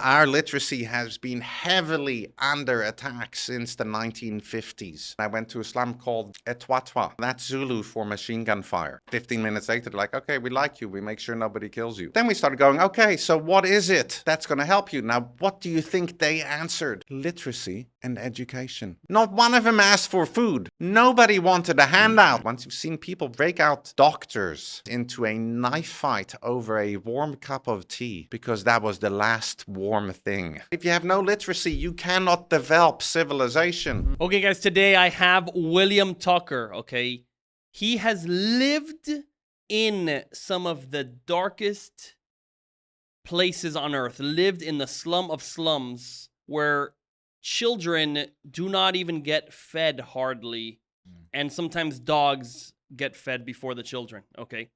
Our literacy has been heavily under attack since the 1950s. I went to a slum called Etwatwa. That's Zulu for machine gun fire. 15 minutes later, they're like, okay, we like you. We make sure nobody kills you. Then we started going, okay, so what is it that's going to help you? Now, what do you think they answered? Literacy and education. Not one of them asked for food. Nobody wanted a handout. Once you've seen people break out doctors into a knife fight over a warm cup of tea because that was the last warm thing. If you have no literacy, you cannot develop civilization. Okay, guys, today I have William Tucker, okay? He has lived in some of the darkest places on earth, lived in the slum of slums where children do not even get fed hardly, and sometimes dogs get fed before the children, okay?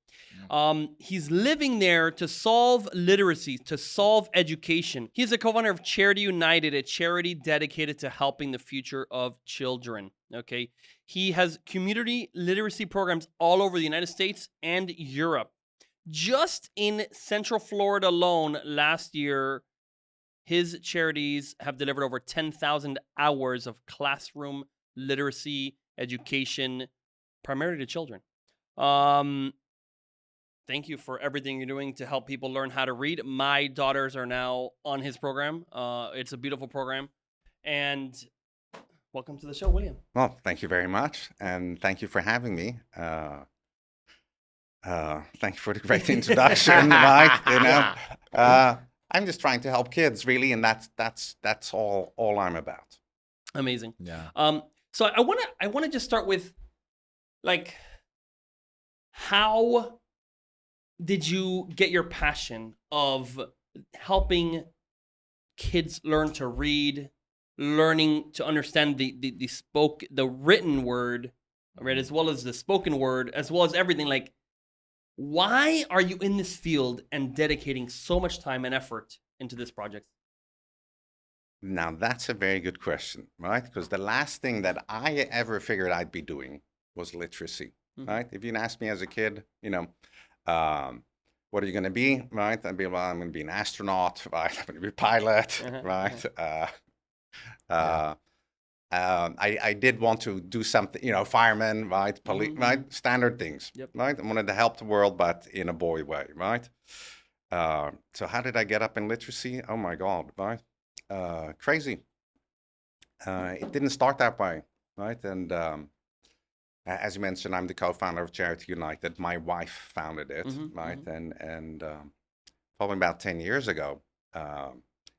He's living there to solve literacy, to solve education. He's a co-founder of Charity United, a charity dedicated to helping the future of children, okay? He has community literacy programs all over the United States and Europe. Just in Central Florida alone, last year, his charities have delivered over 10,000 hours of classroom literacy education, primarily to children. Thank you for everything you're doing to help people learn how to read. My daughters are now on his program. It's a beautiful program. And welcome to the show, William. Well, thank you very much, and thank you for having me. Thank you for the great introduction, right? You know, I'm just trying to help kids, really, and that's all I'm about. Amazing. Yeah. So I wanna just start with, like, how did you get your passion of helping kids learn to read, learning to understand the written word, right, as well as the spoken word, as well as everything? Like, why are you in this field and dedicating so much time and effort into this project? Now, that's a very good question, right? Because the last thing that I ever figured I'd be doing was literacy, right? If you'd asked me as a kid, you know, what are you going to be, right? I'd be, well, I'm going to be an astronaut, right? I'm going to be a pilot, right? I did want to do something, you know, fireman, right? Right? Standard things, right? I wanted to help the world, but in a boy way, right? So how did I get up in literacy? Oh my God, right? Crazy. It didn't start that way, right? And as you mentioned, I'm the co-founder of Charity United. My wife founded it, right? And probably about 10 years ago,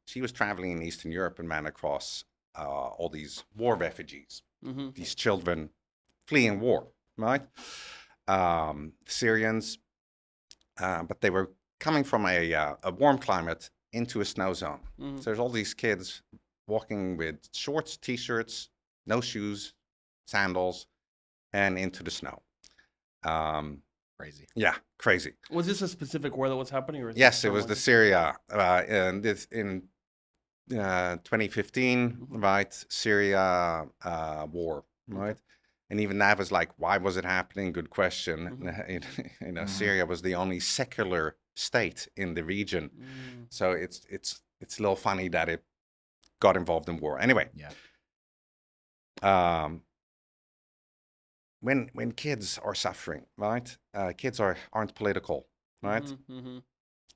she was traveling in Eastern Europe and ran across all these war refugees, these children fleeing war, right? Syrians, but they were coming from a warm climate into a snow zone. So there's all these kids walking with shorts, t-shirts, no shoes, sandals, and into the snow. Crazy. Yeah, crazy. Was this a specific war that was happening? Or yes, it was the Syria, and this in 2015, right? Syria war, right? And even that was like, why was it happening? Good question. You know, Syria was the only secular state in the region, so it's a little funny that it got involved in war. Anyway, when kids are suffering, right? Kids aren't political, right?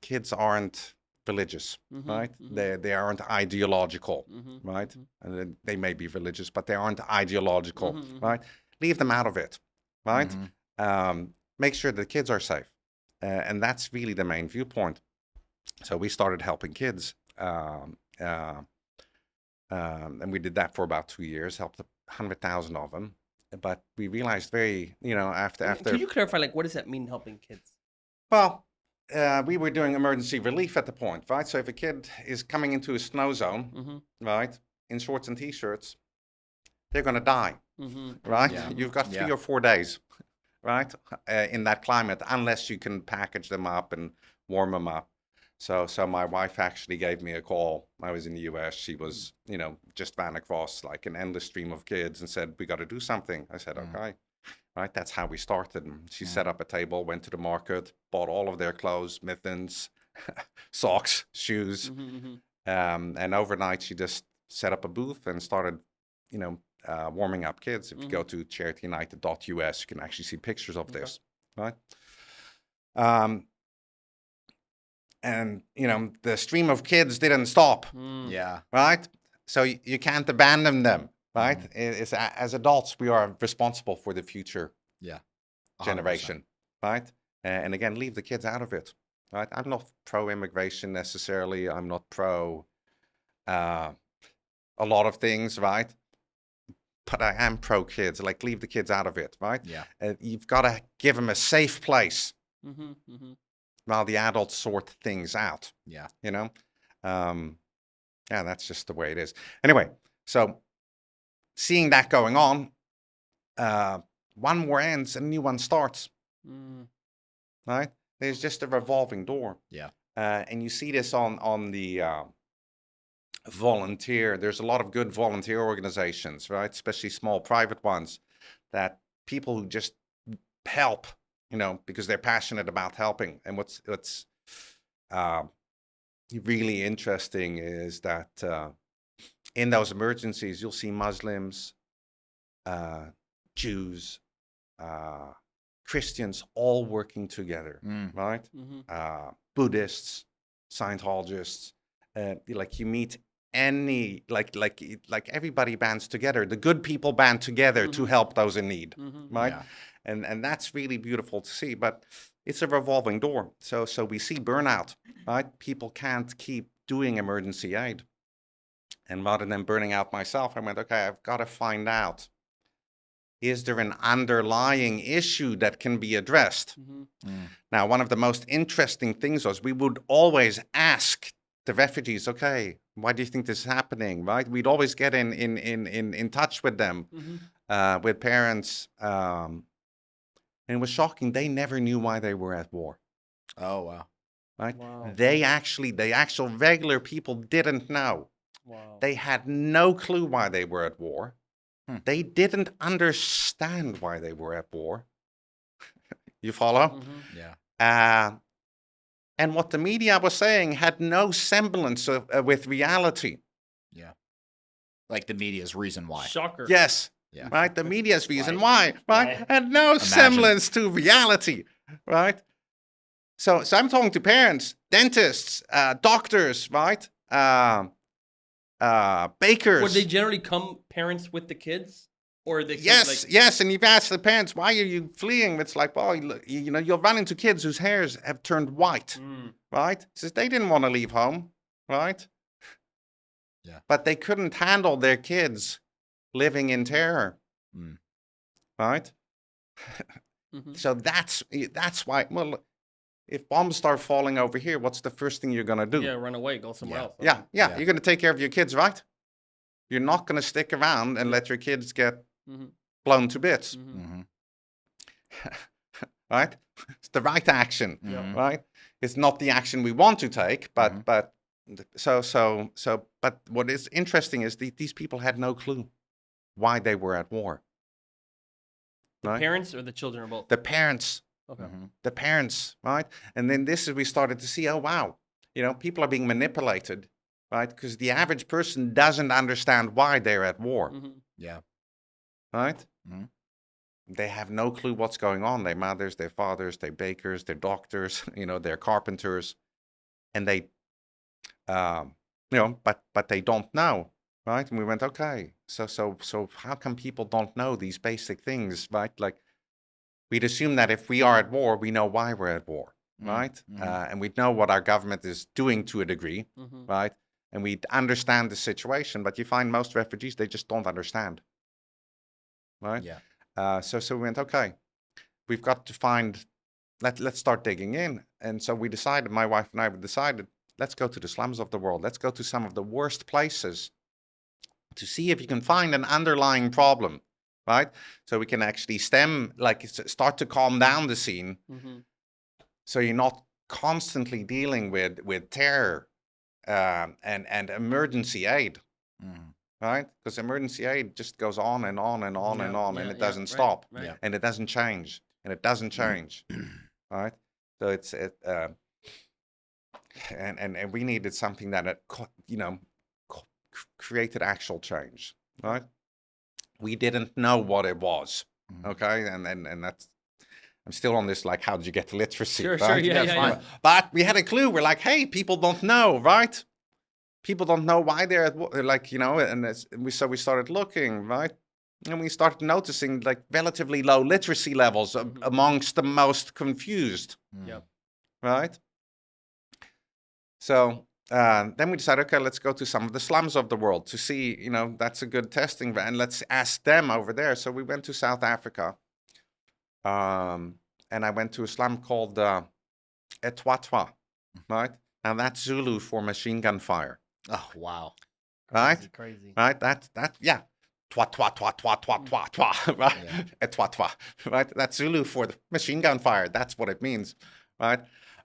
Kids aren't religious, right? They aren't ideological, right? And they may be religious, but they aren't ideological, right? Leave them out of it, right? Make sure the kids are safe, and that's really the main viewpoint. So we started helping kids, and we did that for about 2 years, helped 100,000 of them. But we realized very, you know, after. Can you clarify, like, what does that mean, helping kids? Well, we were doing emergency relief at the point, right? So if a kid is coming into a snow zone, right, in shorts and t-shirts, they're going to die, right? Yeah. You've got 3 or 4 days, right, in that climate, unless you can package them up and warm them up. So my wife actually gave me a call. I was in the US. She was, you know, just ran across like an endless stream of kids and said, we got to do something. I said, okay. Right, that's how we started. And she set up a table, went to the market, bought all of their clothes, mittens, socks, shoes, And overnight, she just set up a booth and started, warming up kids. If you go to charityunited.us, you can actually see pictures of this, right? And, the stream of kids didn't stop, Yeah. right? So you can't abandon them, right? It's, as adults, we are responsible for the future Yeah. 100%. generation, right? And again, leave the kids out of it, right? I'm not pro-immigration necessarily. I'm not pro a lot of things, right? But I am pro-kids. Like, leave the kids out of it, right? Yeah. You've got to give them a safe place Mm-hmm. while the adults sort things out. Yeah. Yeah, that's just the way it is. Anyway, so seeing that going on, one war ends and a new one starts, right? There's just a revolving door. Yeah. And you see this on the volunteer. There's a lot of good volunteer organizations, right? Especially small private ones, that people who just help, because they're passionate about helping. And what's really interesting is that in those emergencies, you'll see Muslims, Jews, Christians all working together, right? Buddhists, Scientologists, like you meet any, like everybody bands together. The good people band together to help those in need, right? Yeah. And that's really beautiful to see, but it's a revolving door. So we see burnout, right? People can't keep doing emergency aid. And rather than burning out myself, I went, okay, I've got to find out, is there an underlying issue that can be addressed? Now, one of the most interesting things was we would always ask the refugees, okay, why do you think this is happening, right? We'd always get in touch with them, with parents. And it was shocking. They never knew why they were at war. Oh, wow. Right? Wow. The actual regular people didn't know. Wow. They had no clue why they were at war. They didn't understand why they were at war. You follow? Yeah. And what the media was saying had no semblance with reality. Yeah. Like the media's reason why. Shocker. Yes. Yeah. Right? The media's reason why, right? Had no Imagine. semblance to reality, right? So I'm talking to parents, dentists, doctors, right? Bakers. Would they generally come parents with the kids? Or they Yes, and you've asked the parents, why are you fleeing? It's like, well, you'll run into kids whose hairs have turned white, right? Says they didn't want to leave home, right? Yeah. But they couldn't handle their kids living in terror, right? So that's why, well, if bombs start falling over here, what's the first thing you're going to do? Yeah, run away, go somewhere else. Yeah, you're going to take care of your kids, right? You're not going to stick around and let your kids get blown to bits, right? It's the right action, right? It's not the action we want to take, but but what is interesting is these people had no clue why they were at war. The parents or the children or both? The parents. Okay. The parents, right? And then we started to see, oh, wow, people are being manipulated, right? Because the average person doesn't understand why they're at war. Yeah. Right? They have no clue what's going on. Their mothers, their fathers, their bakers, their doctors, their carpenters. And they, but they don't know, right? And we went, okay, so how come people don't know these basic things, right? Like, we'd assume that if we are at war, we know why we're at war, right? And we'd know what our government is doing to a degree, right? And we'd understand the situation. But you find most refugees, they just don't understand, right? Yeah. So we went, okay, we've got to find, let's start digging in. And so we decided, my wife and I decided, let's go to the slums of the world. Let's go to some of the worst places to see if you can find an underlying problem. Right? So we can actually start to calm down the scene. So you're not constantly dealing with terror and emergency aid. Right? Because emergency aid just goes on and on and on and on, and it doesn't stop. Right. And it doesn't change. And it doesn't change. Right? So and we needed something that created actual change, right? We didn't know what it was, okay, and that's. I'm still on this, like, how did you get to literacy? Sure, right? yeah. But we had a clue. We're like, hey, people don't know, right? People don't know why they're and we started looking, right? And we started noticing like relatively low literacy levels amongst the most confused, right? So then we decided, okay, let's go to some of the slums of the world to see, that's a good testing, and let's ask them over there. So we went to South Africa, and I went to a slum called Etwatwa, right? And that's Zulu for machine gun fire. Oh, wow. Right? Crazy. Right? Yeah. Twa, twa, twa, twa, twa, twa, twa, right? Yeah. Twa, twa, right? That's Zulu for the machine gun fire. That's what it means, right?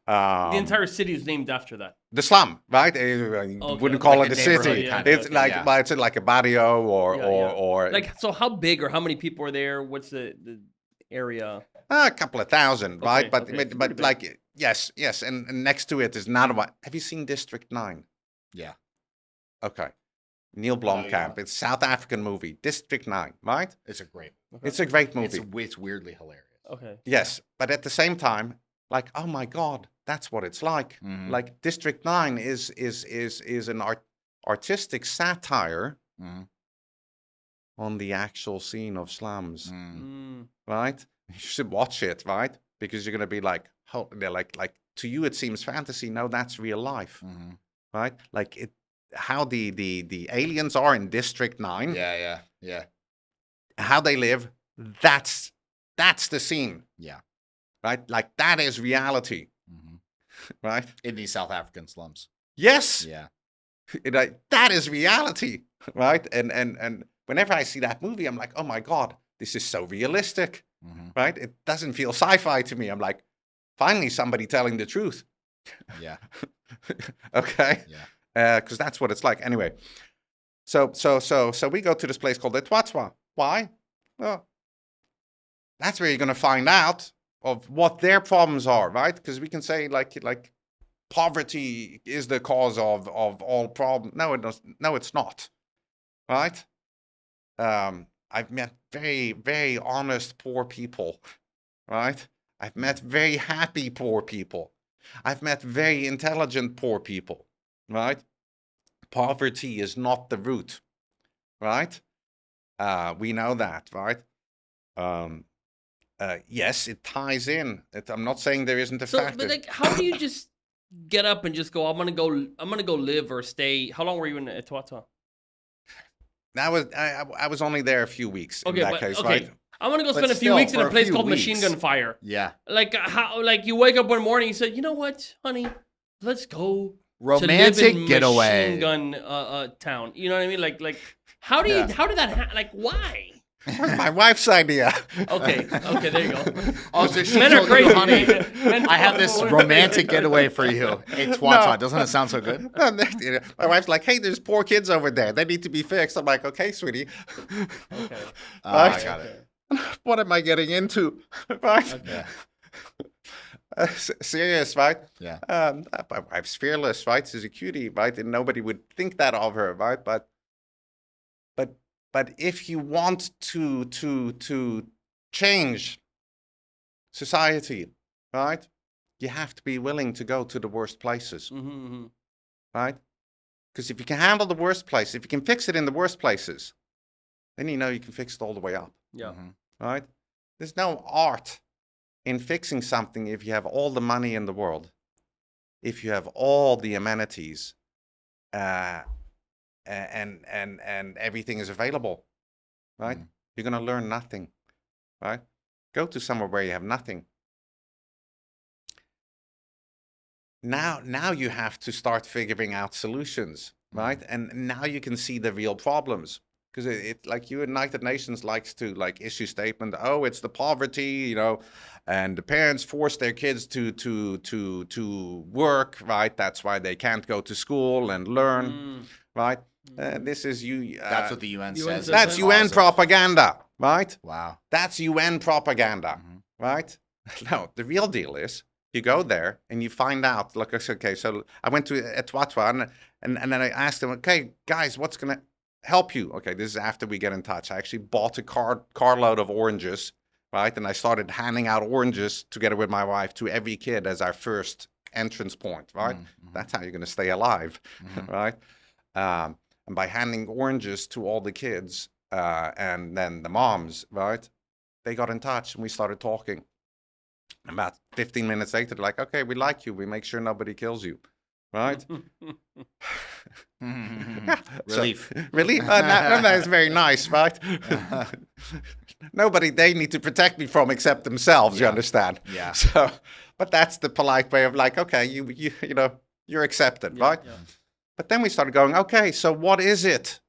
The entire city is named after that. The slum, right? You wouldn't call it a city. It's it's like a barrio or like, so how big or how many people are there? What's the area? A couple of thousand, right? Okay, But like, yes, and next to it is Nanawa. Have you seen District 9? Yeah. Okay. Neil Blomkamp. It's a South African movie, District 9, right? It's a great movie. Okay. It's a great movie. It's weirdly hilarious. Okay. Yes, but at the same time, like, oh my God, that's what it's like. Mm-hmm. Like District 9 is an artistic satire on the actual scene of slums, right? You should watch it, right? Because you're gonna be like, oh, they're like to you it seems fantasy. No, that's real life, right? Like it. How the aliens are in District 9. Yeah. How they live, that's the scene. Yeah. Right? Like that is reality. Right? In these South African slums. Yes. Yeah. That is reality. Right? And whenever I see that movie, I'm like, oh my God, this is so realistic. Right? It doesn't feel sci-fi to me. I'm like, finally somebody telling the truth. Yeah. Okay. Yeah. Because that's what it's like. Anyway, so we go to this place called Etwatwa. Why? Well, that's where you're going to find out of what their problems are, right? Because we can say like poverty is the cause of all problems. No, it's not, right? I've met very, very honest poor people, right? I've met very happy poor people. I've met very intelligent poor people. Right? Poverty is not the root, right? We know that, right? Yes, it ties in. I'm not saying there isn't a factor. But like, how do you just get up and just go? I'm gonna go live or stay. How long were you in Etwatwa? I was only there a few weeks in that case, right? I'm gonna go spend a few weeks in a place called Machine Gun Fire. Yeah. Like how? Like you wake up one morning, you said, you know what, honey, let's go. Romantic getaway. Machine gun town. You know what I mean? Like how do you how did that happen? Like why? It was my wife's idea. Okay, there you go. Oh, so she Men are told crazy, you, honey, Men I have this romantic getaway for you. It's Twatwa. Doesn't it sound so good? My wife's like, hey, there's poor kids over there. They need to be fixed. I'm like, okay, sweetie. Okay. I got it. What am I getting into? Right? Okay. Serious, right? Yeah. My wife's fearless, right? She's a cutie, right? And nobody would think that of her, right? But if you want to change society, right? You have to be willing to go to the worst places, right? Because if you can handle the worst place, if you can fix it in the worst places, then you know you can fix it all the way up. Yeah. Right? There's no art in fixing something if you have all the money in the world, if you have all the amenities, and everything is available, right? You're going to learn nothing, right? Go to somewhere where you have nothing. Now you have to start figuring out solutions, right? And now you can see the real problems. Because it's like United Nations likes to like issue statement, oh, it's the poverty, and the parents force their kids to work, right? That's why they can't go to school and learn, right? This is that's what the UN says. That's UN propaganda, right? Wow. That's UN propaganda, right? No, the real deal is you go there and you find out, look, okay, so I went to Etwatwa and then I asked them, okay, guys, what's going to help you? Okay, this is after we get in touch. I actually bought a carload of oranges, right? And I started handing out oranges together with my wife to every kid as our first entrance point, right? Mm-hmm. That's how you're going to stay alive, Mm-hmm. right? And by handing oranges to all the kids and then the moms, right? They got in touch and we started talking. About 15 minutes later, they're like, okay, we like you. We make sure nobody kills you, right? Yeah. Relief. So, relief. That is very nice, right? Nobody they need to protect me from except themselves. You Yeah. understand? Yeah. So, but that's the polite way of like, okay, you know, you're accepted, right? Yeah. But then we started going, okay, so what is it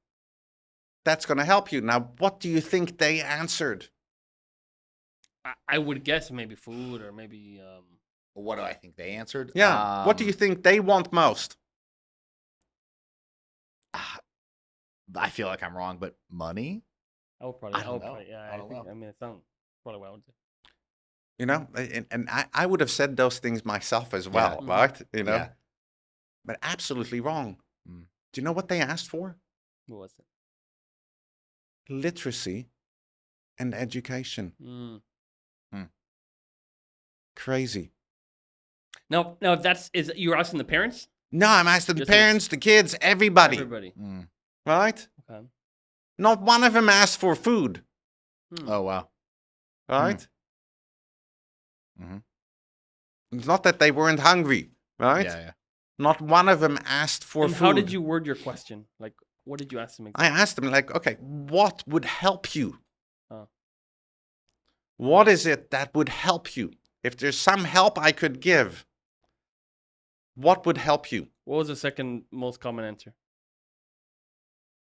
that's going to help you? Now, what do you think they answered? I would guess maybe food or maybe. What do I think they answered? Yeah. What do you think they want most? I feel like I'm wrong, but money? I would probably. I don't know. Probably, yeah, I don't know. I mean, it sounds probably what I would say. You know, and I would have said those things myself as well, Mhm. right? You know, Yeah. but absolutely wrong. Mm. Do you know what they asked for? What was it? Literacy and education. Mm. Crazy. Now, if that's you were asking the parents. No, I'm asking the Just parents, the kids, everybody, Everybody. Mm. right? Okay. Not one of them asked for food, Oh, wow. right? Mhm. It's not that they weren't hungry, right? Yeah, yeah. Not one of them asked for And food. how did you word your question? Like, what did you ask them I exactly? asked them, like, okay, what would help you? Oh. What is it that would help you? If there's some help I could give, what would help you? What was the second most common answer?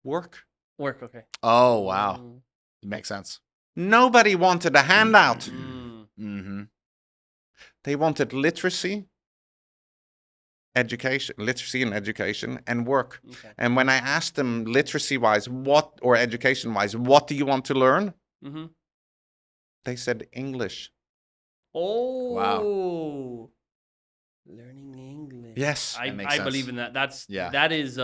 Work. Work. Okay. Oh, wow. Mm. It makes sense. Nobody wanted a handout. Mm. Mm-hmm. They wanted literacy, and education, and work. Okay. And when I asked them literacy-wise, or education-wise, what do you want to learn? Mm-hmm. They said English. Oh. Learning English. Yes. I That makes believe sense. in that. Yeah. That is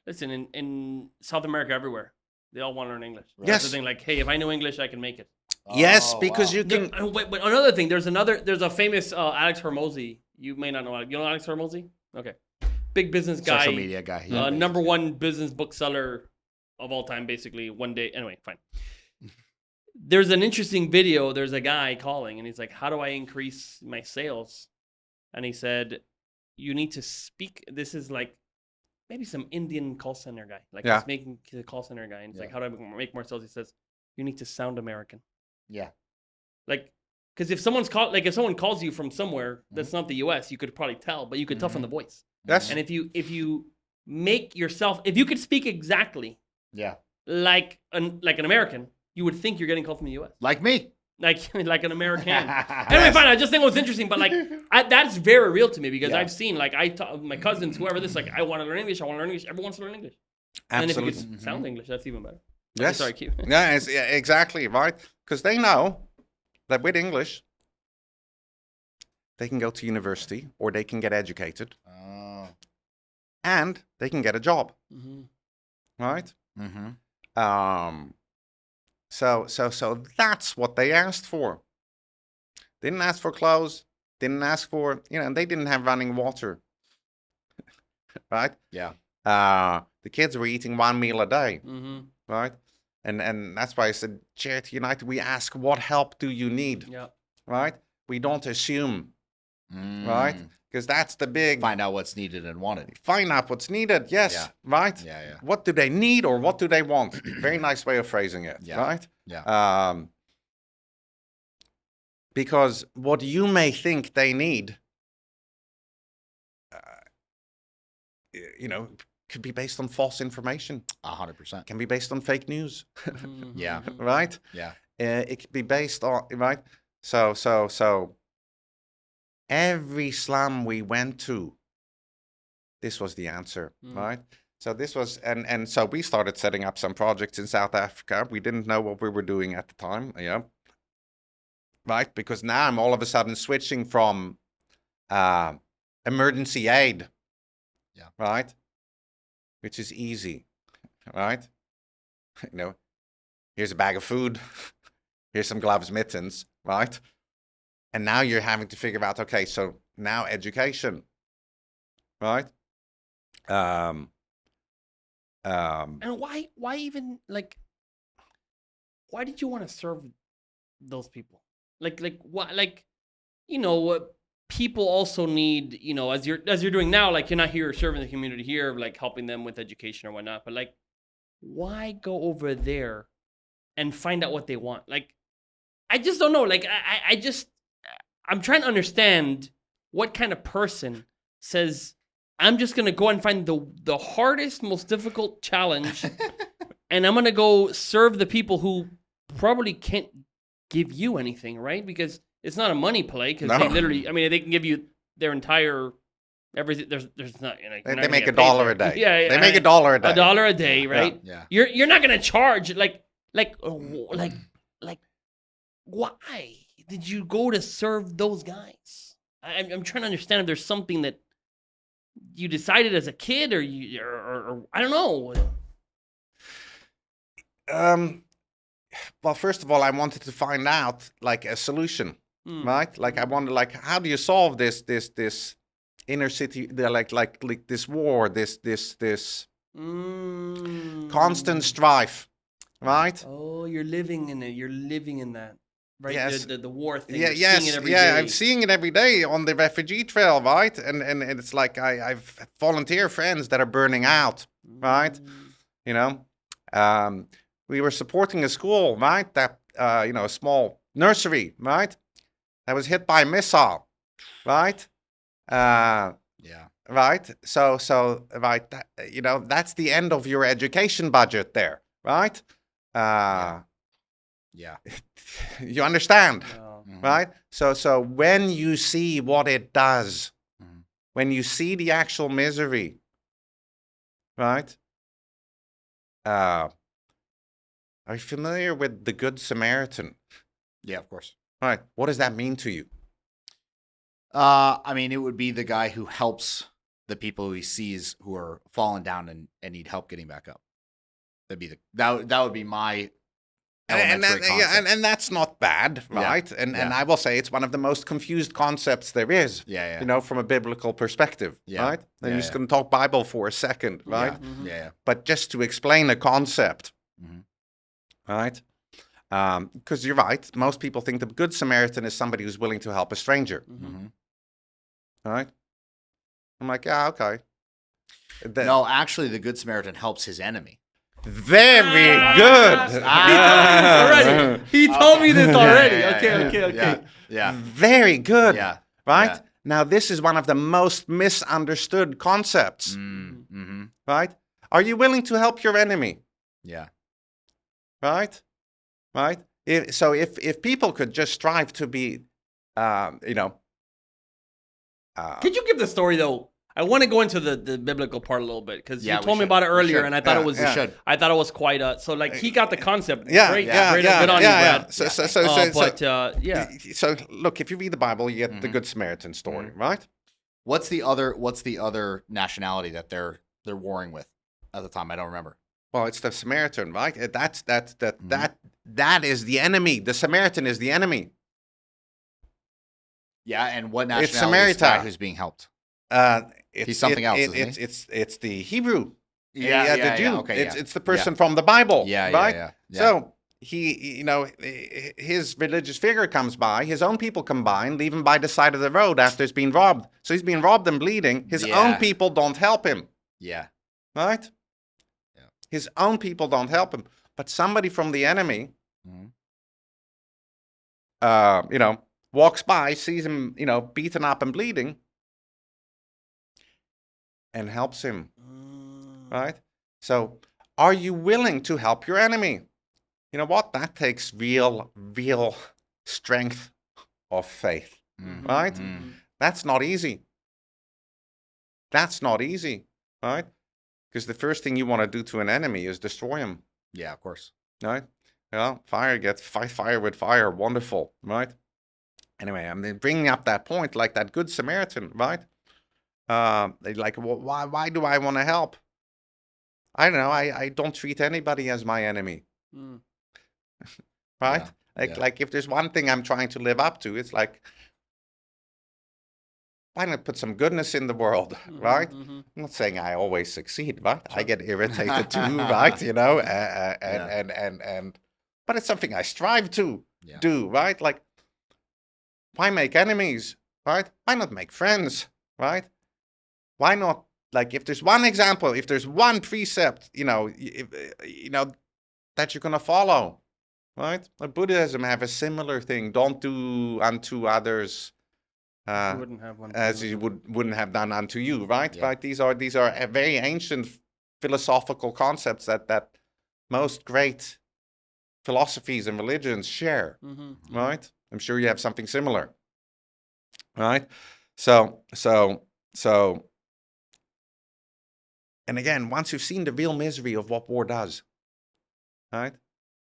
listen, in South America everywhere, they all want to learn English. Yes. That's the thing, like, hey, if I know English, I can make it. Yes, Oh, because wow. you can. But another thing, there's a famous Alex Hormozy. You may not know Alex. You know Alex Hormozy? Okay. Big business guy. Social media guy. Yeah. Number one business bookseller of all time, basically. One day. Anyway, fine. There's an interesting video. There's a guy calling, and he's like, how do I increase my sales? And he said, you need to speak. This is like maybe some Indian call center guy. Like Yeah. he's making a call center guy. And it's like, Yeah. how do I make more sales? He says, you need to sound American. Yeah. Like, because if someone calls you from somewhere that's not the U.S., you could probably tell, but you could tell from the voice. Yes. And if you make yourself, if you could speak exactly Yeah. like an American, you would think you're getting called from the U.S. Like me. Like an American. Anyway, fine. I just think it was interesting, but like that's very real to me because Yeah. I've seen like my cousins, whoever this, like I want to learn English. I want to learn English. Everyone wants to learn English. And if you Absolutely. could sound English, that's even better. Okay, Yes. sorry, keep. Yeah, exactly, right? Because they know that with English, they can go to university or they can get educated Oh. and they can get a job, Mm-hmm. right? Mm-hmm. So that's what they asked for. Didn't ask for clothes, didn't ask for, they didn't have running water, right? Yeah. The kids were eating one meal a day, Mm-hmm. right? And that's why I said, Charity United, we ask, what help do you need, Yeah. right? We don't assume, right? Because that's the big, Find out what's needed and wanted. find out what's needed, yes, Yeah. right? Yeah, yeah. What do they need or what do they want? Very nice way of phrasing it, Yeah. right? Yeah. Because what you may think they need, could be based on false information, 100%. can be based on fake news, Mhm, Yeah. mhm. right? Yeah. It could be based on, right? So every slum we went to, this was the answer, right? So this was, and so we started setting up some projects in South Africa. We didn't know what we were doing at the time, right? Because now I'm all of a sudden switching from emergency aid. Yeah. Right? Which is easy. Right? Here's a bag of food. Here's some gloves, mittens. Right? And now you're having to figure out, okay, so now education. Right? And why even like why did you want to serve those people? Like what like people also need, as you're doing now, like you're not here serving the community here, like helping them with education or whatnot, but like why go over there and find out what they want? Like I just don't know. Like I'm trying to understand what kind of person says I'm just gonna go and find the hardest, most difficult challenge, and I'm gonna go serve the people who probably can't give you anything, right? Because it's not a money play. Because they No. literally, I mean, they can give you their entire everything. There's not. You're not They gonna make get $1 paid a there. day. Yeah, They make $1 a day. $1 a day, right? Yeah. You're not gonna charge like why did you go to serve those guys? I'm trying to understand if there's something that you decided as a kid, or or I don't know. Well, first of all, I wanted to find out like a solution, right? Like I wanted, like, how do you solve this inner city, like this war, this constant strife, right? Oh, you're living in it. You're living in that, right? Yes. The war thing. Yeah, You're yes, seeing it every yeah, day. I'm seeing it every day on the refugee trail, right? And it's like I've volunteer friends that are burning out, right? We were supporting a school, right? That a small nursery, right? That was hit by a missile, right? Yeah. Right. So right. That's the end of your education budget there, right? Yeah. You understand, Mhm. right? So when you see what it does, when you see the actual misery, right? Are you familiar with the Good Samaritan? Yeah, of course. Right. What does that mean to you? I mean, it would be the guy who helps the people who he sees who are falling down and need help getting back up. That'd be that would be my elementary concept. And that's not bad, right? Yeah, And yeah. I will say it's one of the most confused concepts there is. Yeah. From a biblical perspective, Yeah, right? And yeah, you're just going to talk Bible for a second, right? Yeah. But just to explain a concept, Mhm. right? Because you're right. Most people think the Good Samaritan is somebody who's willing to help a stranger, right? I'm like, yeah, okay. No, actually, the Good Samaritan helps his enemy. Very good. Already. He told me this already. Okay. Yeah. Very good. Yeah. Right? Yeah. Now, this is one of the most misunderstood concepts. Mm-hmm. Right? Are you willing to help your enemy? Yeah. Right? Right? If people could just strive to be, Could you give the story though? I want to go into the biblical part a little bit because you told me about it earlier, and I thought it was I thought it was quite so like he got the concept. Good on you, Brad. So look, if you read the Bible, you get the Good Samaritan story, right? What's the other nationality that they're warring with at the time? I don't remember. Well, it's the Samaritan, right? That is the enemy. The Samaritan is the enemy. Yeah, and what nationality It's Samaritan. is the guy who's being helped? He's something else, isn't he? It's the Hebrew. The Jew. Okay, it's the person from the Bible. Right? Yeah. So he, his religious figure comes by. His own people come by and leave him by the side of the road after he's been robbed. So he's been robbed and bleeding. His own people don't help him. Yeah. Right? Yeah. His own people don't help him. But somebody from the enemy, walks by, sees him, beaten up and bleeding, and helps him. Right? So, are you willing to help your enemy? You know what? That takes real strength of faith. Right? That's not easy. Right? Because the first thing you want to do to an enemy is destroy him. Yeah, of course. Right? Fire gets fire with fire. Wonderful. Right? Anyway, I'm bringing up that point, like that good Samaritan, right? They're like, well, why do I want to help? I don't know. I don't treat anybody as my enemy, right? Like if there's one thing I'm trying to live up to, it's like, why not put some goodness in the world, right? I'm not saying I always succeed, right? Sure. I get irritated too, right? You know, but it's something I strive to do, right? Like, why make enemies, right? Why not make friends, right? Why not, like, if there's one example, if there's one precept, you know, that you're gonna follow, right? Like Buddhism have a similar thing. Don't do unto others wouldn't have one as you wouldn't have done unto you, right? Yeah. Right. These are very ancient philosophical concepts that most great philosophies and religions share, right? I'm sure you have something similar, right? So, and again, once you've seen the real misery of what war does, right?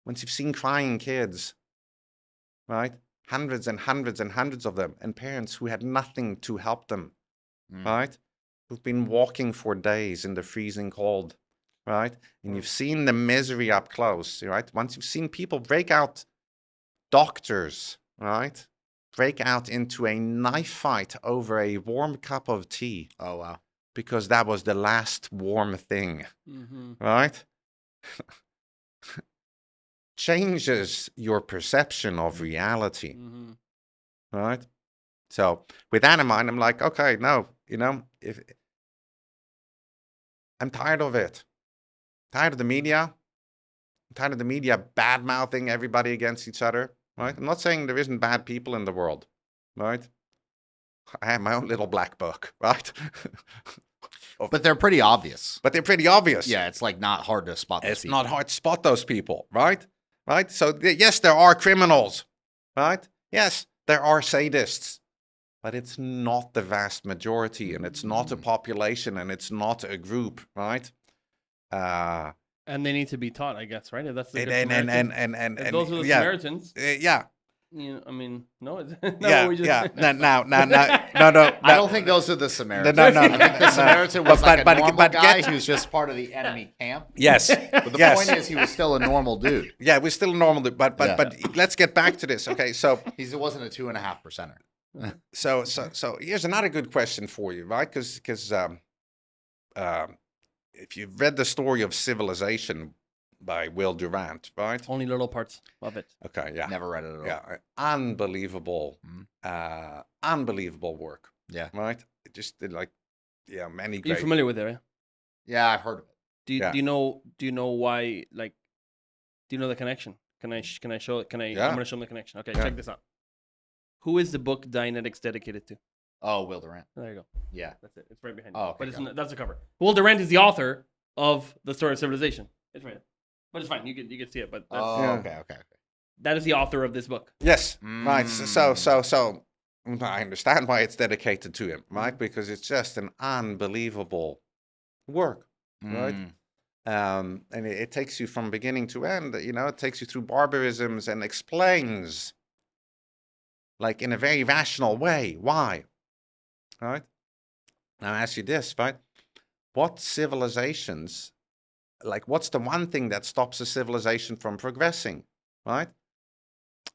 Once you've seen crying kids, right? Hundreds and hundreds and hundreds of them, and parents who had nothing to help them, right? Who've been walking for days in the freezing cold, right? And you've seen the misery up close, right? Once you've seen people break out, doctors, right? Break out into a knife fight over a warm cup of tea. Oh, wow. Because that was the last warm thing, right? Changes your perception of reality, right? So with that in mind, I'm like, okay, no, you know, if I'm tired of it, tired of the media, I'm tired of the media bad-mouthing everybody against each other, right? I'm not saying there isn't bad people in the world, right? I have my own little black book, right? But they're pretty obvious. Yeah, it's like not hard to spot those people. It's not hard to spot those people, right? Right? So, yes, there are criminals, right? Yes, there are sadists. But it's not the vast majority, and it's not a population, and it's not a group, right? And they need to be taught, I guess, right? If that's the and those are the Samaritans. Yeah. You know, I mean, no, it's No. I don't think those are the Samaritans. No. I think the Samaritan was like a normal guy who's just part of the enemy camp. Yes. But the point is, he was still a normal dude. Yeah, we're still a normal dude. But let's get back to this. Okay, so he wasn't a 2.5%er. So here's another good question for you, right? Because if you've read the story of Civilization by Will Durant, right? Only little parts of it. Okay, yeah. Never read it at all. Yeah, unbelievable work. Yeah. Right? It just many great. Are you familiar with it, right? Yeah, I've heard of it. Do you know why, like, do you know the connection? Can I show it? I'm going to show them the connection. Okay, check this out. Who is the book Dianetics dedicated to? Oh, Will Durant. There you go. Yeah. That's it. It's right behind you. Oh, okay, but that's the cover. Will Durant is the author of The Story of Civilization. It's right there. But it's fine. You can see it. But that's, okay. That is the author of this book. Yes. Right. So I understand why it's dedicated to him, right? Because it's just an unbelievable work, right? And it takes you from beginning to end. You know, it takes you through barbarisms and explains, like, in a very rational way, why, right? Now I ask you this, right? What civilizations, like, what's the one thing that stops a civilization from progressing, right?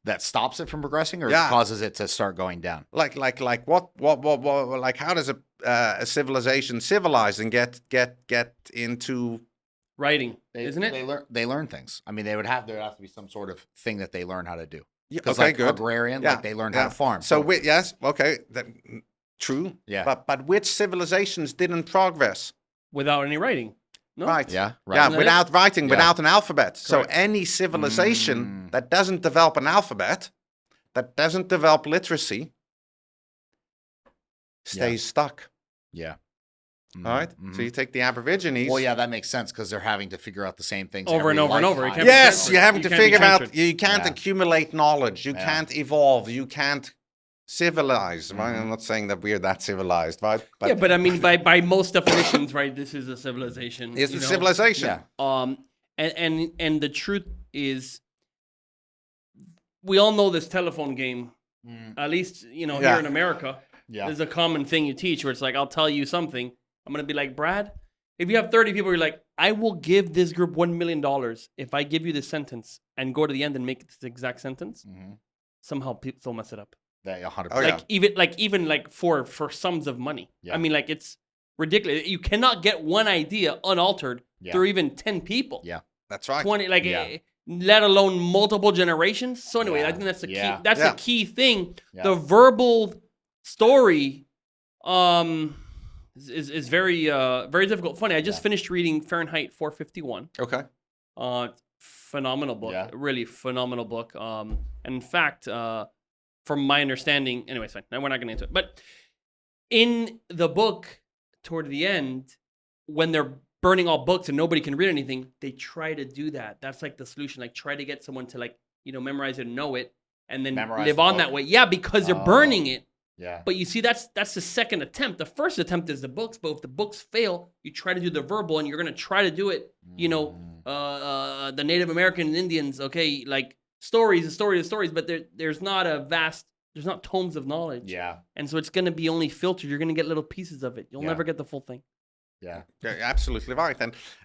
That stops it from progressing, or causes it to start going down? Like what like, how does a civilization civilize and get into writing, isn't it? They learn things. I mean, there have to be some sort of thing that they learn how to do. Yeah, because okay, like good. Agrarian, like they learned how to farm. So yes, okay, true. Yeah. But which civilizations didn't progress without any writing? No? Right. Yeah. Right. Yeah. Without writing, without an alphabet. Correct. So any civilization that doesn't develop an alphabet, that doesn't develop literacy, stays stuck. Yeah. All right. So you take the Aborigines. Well, yeah, that makes sense because they're having to figure out the same things over and over and over. Yes, you're having to figure out. You can't accumulate knowledge. You can't evolve. You can't civilize. Right? I'm not saying that we're that civilized, right? But, but I mean, by most definitions, right? This is a civilization. It's a civilization. Yeah. And the truth is, we all know this telephone game At least, you know, Yeah. here in America, Yeah. there's a common thing you teach where it's like, I'll tell you something. I'm going to be like, Brad, if you have 30 people, you're like, I will give this group $1 million if I give you this sentence and go to the end and make this exact sentence. Somehow people still mess it up. That 100%. Oh, yeah. Even for sums of money. Yeah. I mean, like, it's ridiculous. You cannot get one idea unaltered through even 10 people. Yeah. That's right. 20, let alone multiple generations. So anyway, Yeah. I think that's the key. Yeah. That's Yeah. a key thing. Yeah. The verbal story, is very very difficult. Funny, I just finished reading Fahrenheit 451. Okay. Phenomenal book. Yeah. Really phenomenal book. And in fact, from my understanding, anyways, fine. Now we're not going to into it. But in the book, toward the end, when they're burning all books and nobody can read anything, they try to do that. That's like the solution. Like, try to get someone to, like, you know, memorize it and know it, and then Memorize live the on book? that way. Yeah, because you're burning it. Yeah. But you see, that's the second attempt. The first attempt is the books, but if the books fail, you try to do the verbal, and you're gonna try to do it. You know, the Native American Indians. Okay, like stories, but there's not tomes of knowledge. Yeah. And so it's gonna be only filtered. You're gonna get little pieces of it. You'll Yeah. never get the full thing. Yeah. You're absolutely right.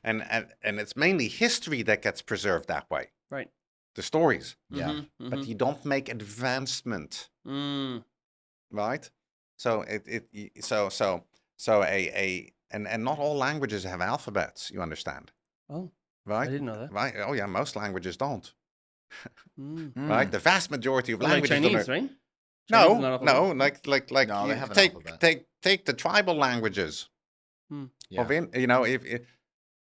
And it's mainly history that gets preserved that way. Right. The stories. Yeah. Mhm, But mhm. you don't make advancement. Right? So and not all languages have alphabets, you understand. Oh, I Right? didn't know that. Right? Oh yeah, most languages don't. Mm. Right? The vast majority of Well, like languages don't Chinese, have- right? Chinese is not No, alphabet. like No, they you have an alphabet. take the tribal languages Yeah. of if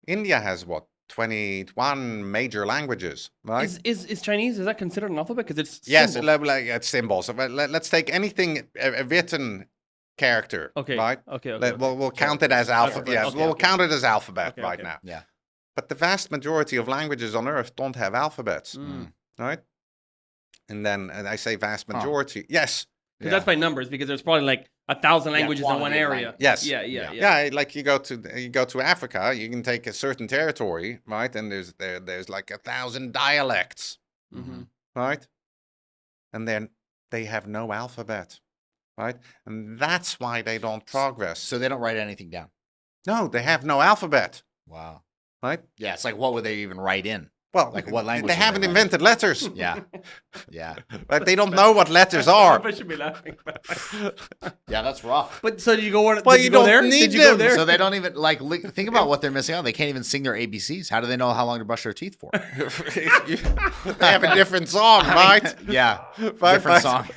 India has what 21 major languages, right? Is Chinese, is that considered an alphabet? Because it's Yes, symbols. like it's symbols. So, but let's take anything a written character, Okay. right? Okay. We'll count it as alphabet. Okay, Yes, okay, we'll okay. count it as alphabet Okay, right okay. now. Yeah. But the vast majority of languages on Earth don't have alphabets, right? And then and I say vast majority. Yes. Because that's by numbers. Because there's probably like 1,000 languages in one quantity of area. language. Yes. Yeah. Yeah, like you go to Africa, you can take a certain territory, right? And there's like 1,000 dialects, Mm-hmm. right? And then they have no alphabet, right? And that's why they don't progress. So they don't write anything down. No, they have no alphabet, Wow. right? Yeah. It's like, what would they even write in? Well, Like what language they would they haven't write? invented letters, Yeah. Yeah. right? They don't know what letters are. I should be laughing. Yeah. That's rough. But so did you go? Well, Did you you go don't there? need Did you go them. there? So they don't even think about what they're missing out. They can't even sing their ABCs. How do they know how long to brush their teeth for? They have a different song, right? Yeah. Right, Different right. song.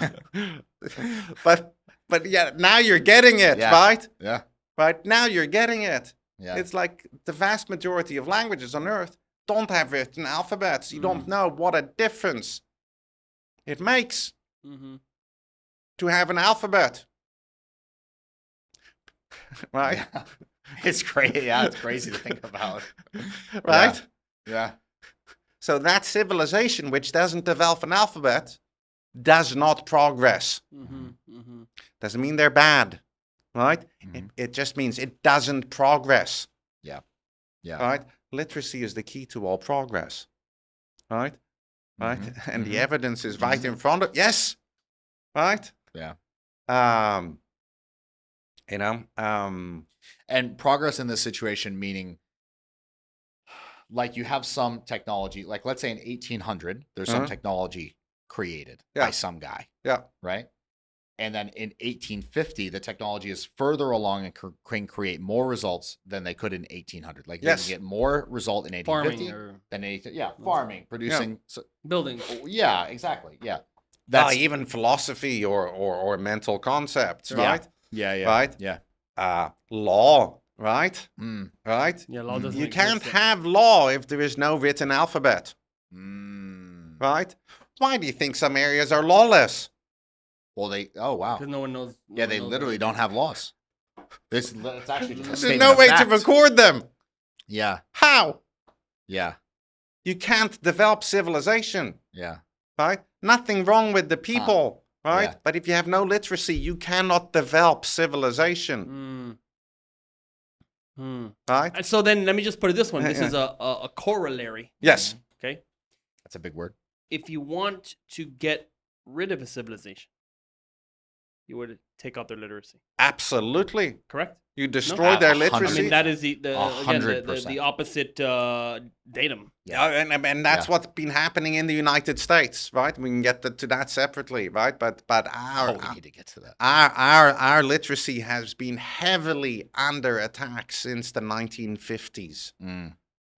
But yeah, now you're getting it, Yeah. right? Yeah. Right now you're getting it. Yeah. It's like the vast majority of languages on Earth don't have written alphabets. You don't know what a difference it makes Mm-hmm. to have an alphabet, right? Yeah. It's crazy. Yeah. It's crazy to think about. Right. Yeah. So that civilization which doesn't develop an alphabet does not progress. Mm-hmm. Mm-hmm. Doesn't mean they're bad, right? Mhm. It just means it doesn't progress. Yeah. Yeah. Right? Literacy is the key to all progress. Right? Right? Mhm. And the Mhm. evidence is right in front of yes. Right? Yeah. You know, And progress in this situation, meaning like you have some technology, like let's say in 1800, there's some technology created Yeah. by some guy, yeah. right? And then in 1850, the technology is further along and can create more results than they could in 1800. Like Yes. they can get more result in 1850 Farming or than 18, farming, producing. So, building. yeah, exactly. Yeah. Even philosophy or mental concepts, Yeah. right? yeah. Right? Yeah. Law, right? Mm. Right? Yeah, law doesn't You exist can't yet. have law if there is no written alphabet, Mm. right? Why do you think some areas are lawless? Well, oh, wow. Because no one knows. Yeah, they literally don't have laws. It's actually just a There's statement no of way fact. to record them. Yeah, How? yeah, You can't develop civilization, yeah. right? Nothing wrong with the people, right? Yeah. But if you have no literacy, you cannot develop civilization, right? So then let me just put it this one. This Yeah. is a corollary. you would take out their literacy. Absolutely. Correct? You destroy their literacy. I mean, that is the 100%. opposite datum. Yeah, and that's what's been happening in the United States, right? We can get to that separately, right? But we need to get to that. Our literacy has been heavily under attack since the 1950s,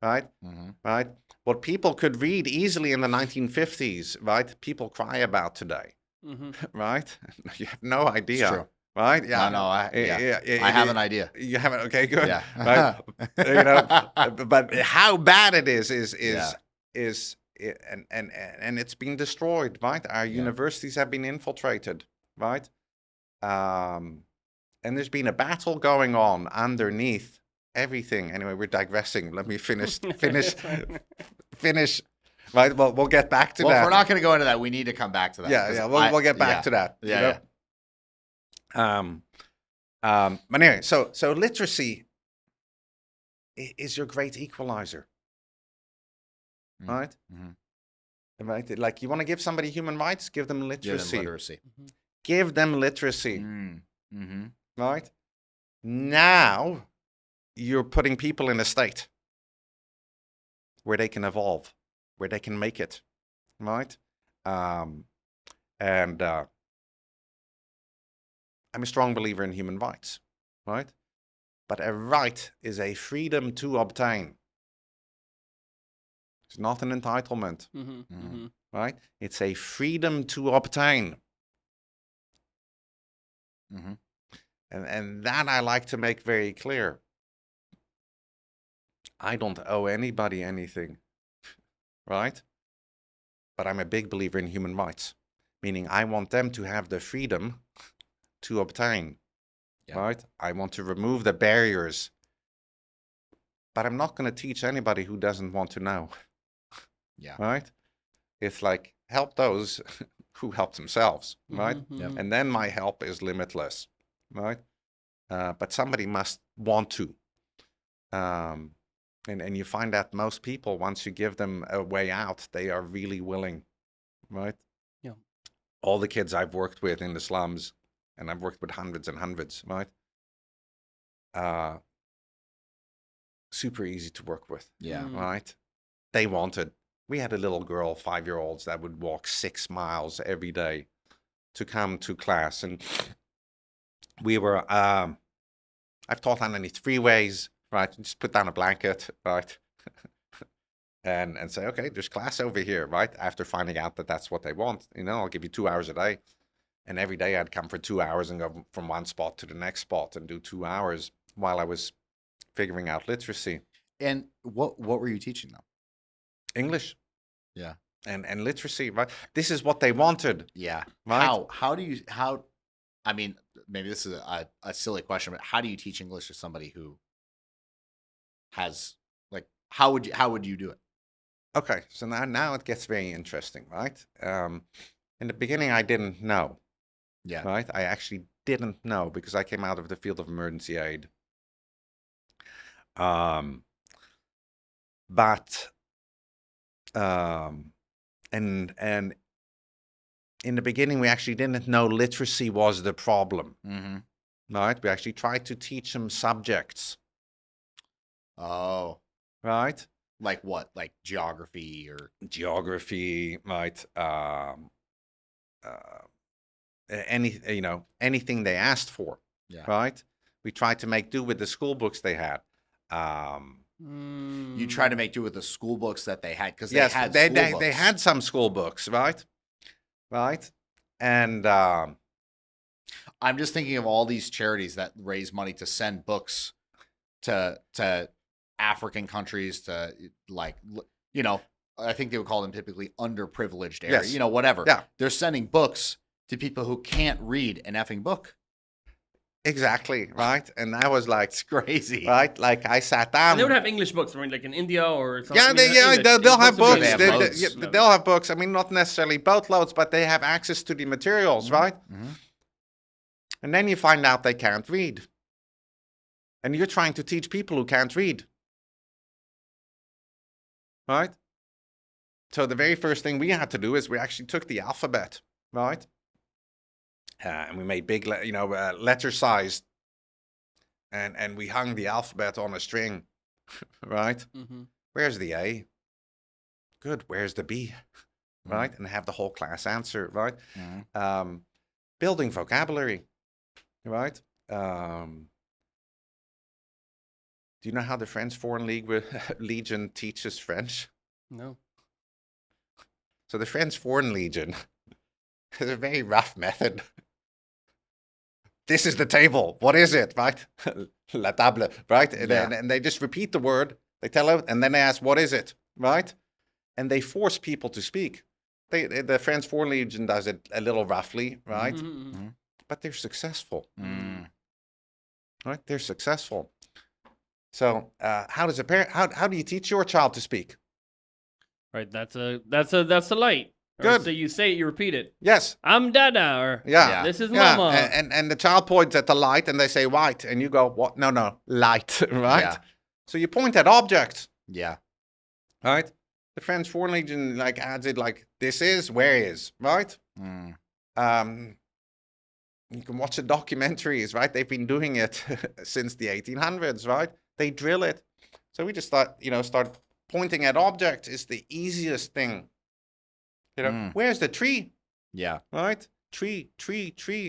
right? Mm-hmm. Right? What people could read easily in the 1950s, right? People cry about today, right? You have no idea. It's true. Right? Yeah. No, I have an idea. You have it. Okay, good. Yeah. Right. But how bad it is and it's been destroyed. Right. Our universities have been infiltrated. Right. And there's been a battle going on underneath everything. Anyway, we're digressing. Let me finish. Right. Well, we'll get back to that. Well, if we're not going to go into that, we need to come back to that. Yeah. We'll get back to that. Yeah. But anyway, so literacy is your great equalizer, right? Mm-hmm. Right? Like you want to give somebody human rights, give them literacy. Give them literacy. Give them literacy, Mm-hmm. right? Now you're putting people in a state where they can evolve, where they can make it, right? And I'm a strong believer in human rights, right? But a right is a freedom to obtain. It's not an entitlement, right? It's a freedom to obtain. And that I like to make very clear. I don't owe anybody anything, right? But I'm a big believer in human rights, meaning I want them to have the freedom to obtain, right? I want to remove the barriers, but I'm not going to teach anybody who doesn't want to know. Right? It's like help those who help themselves, right? And then my help is limitless, right? But somebody must want to. And you find that most people, once you give them a way out, they are really willing, right? Yeah. All the kids I've worked with in the slums, and I've worked with hundreds and hundreds, right? Super easy to work with. Right? They wanted. We had a little girl, 5-year-olds, that would walk 6 miles every day to come to class. And we were, I've taught underneath freeways, right? Just put down a blanket, right? and say, okay, there's class over here, right? After finding out that that's what they want, I'll give you 2 hours a day. And every day I'd come for 2 hours and go from one spot to the next spot and do 2 hours while I was figuring out literacy. And what were you teaching them? English. Yeah. And literacy, right? This is what they wanted. Yeah. Right? I mean, maybe this is a silly question, but how do you teach English to somebody who has, like, how would you do it? Okay, so now it gets very interesting, right? In the beginning, I didn't know. Yeah. Right? I actually didn't know because I came out of the field of emergency aid. And in the beginning, we actually didn't know literacy was the problem. Right? We actually tried to teach them subjects. Oh. Right? Like what? Like geography or? Geography, right? Anything they asked for. Yeah. Right? We tried to make do with the school books they had. You tried to make do with the school books that they had because yes, they had some school books, right? Right? And I'm just thinking of all these charities that raise money to send books to African countries, to, like, I think they would call them typically underprivileged areas, yes. Whatever. Yeah. They're sending books to people who can't read an effing book. Exactly, right? And I was like, it's crazy, right? Like I sat down. And they would have English books, right? Like in India or something. They'll have books. They'll They'll have books. I mean, not necessarily boatloads, but they have access to the materials, right? And then you find out they can't read. And you're trying to teach people who can't read. Right? So the very first thing we had to do is we actually took the alphabet, right? and we made big, letter size, and we hung the alphabet on a string, right? Mm-hmm. Where's the A? Good. Where's the B? Right? And have the whole class answer, right? Building vocabulary, right? Do you know how the French Foreign Legion teaches French? No. So the French Foreign Legion is a very rough method. This is the table. What is it, right? La table, right? And they just repeat the word. They tell it, and then they ask, what is it, right? And they force people to speak. The French Foreign Legion does it a little roughly, right? Mm-hmm. But they're successful, right? They're successful. So how does a parent? How do you teach your child to speak? Right. That's a light. Good. So you say it, you repeat it. Yes. I'm Dada, or this is Mama. And the child points at the light, and they say white, and you go, what? No, light, right? Yeah. So you point at objects. Yeah. Right. The French Foreign Legion adds it like this is where is, right? You can watch the documentaries, right? They've been doing it since the 1800s, right? They drill it. So we just thought, start pointing at objects is the easiest thing. Where's the tree? Yeah. Right? Tree,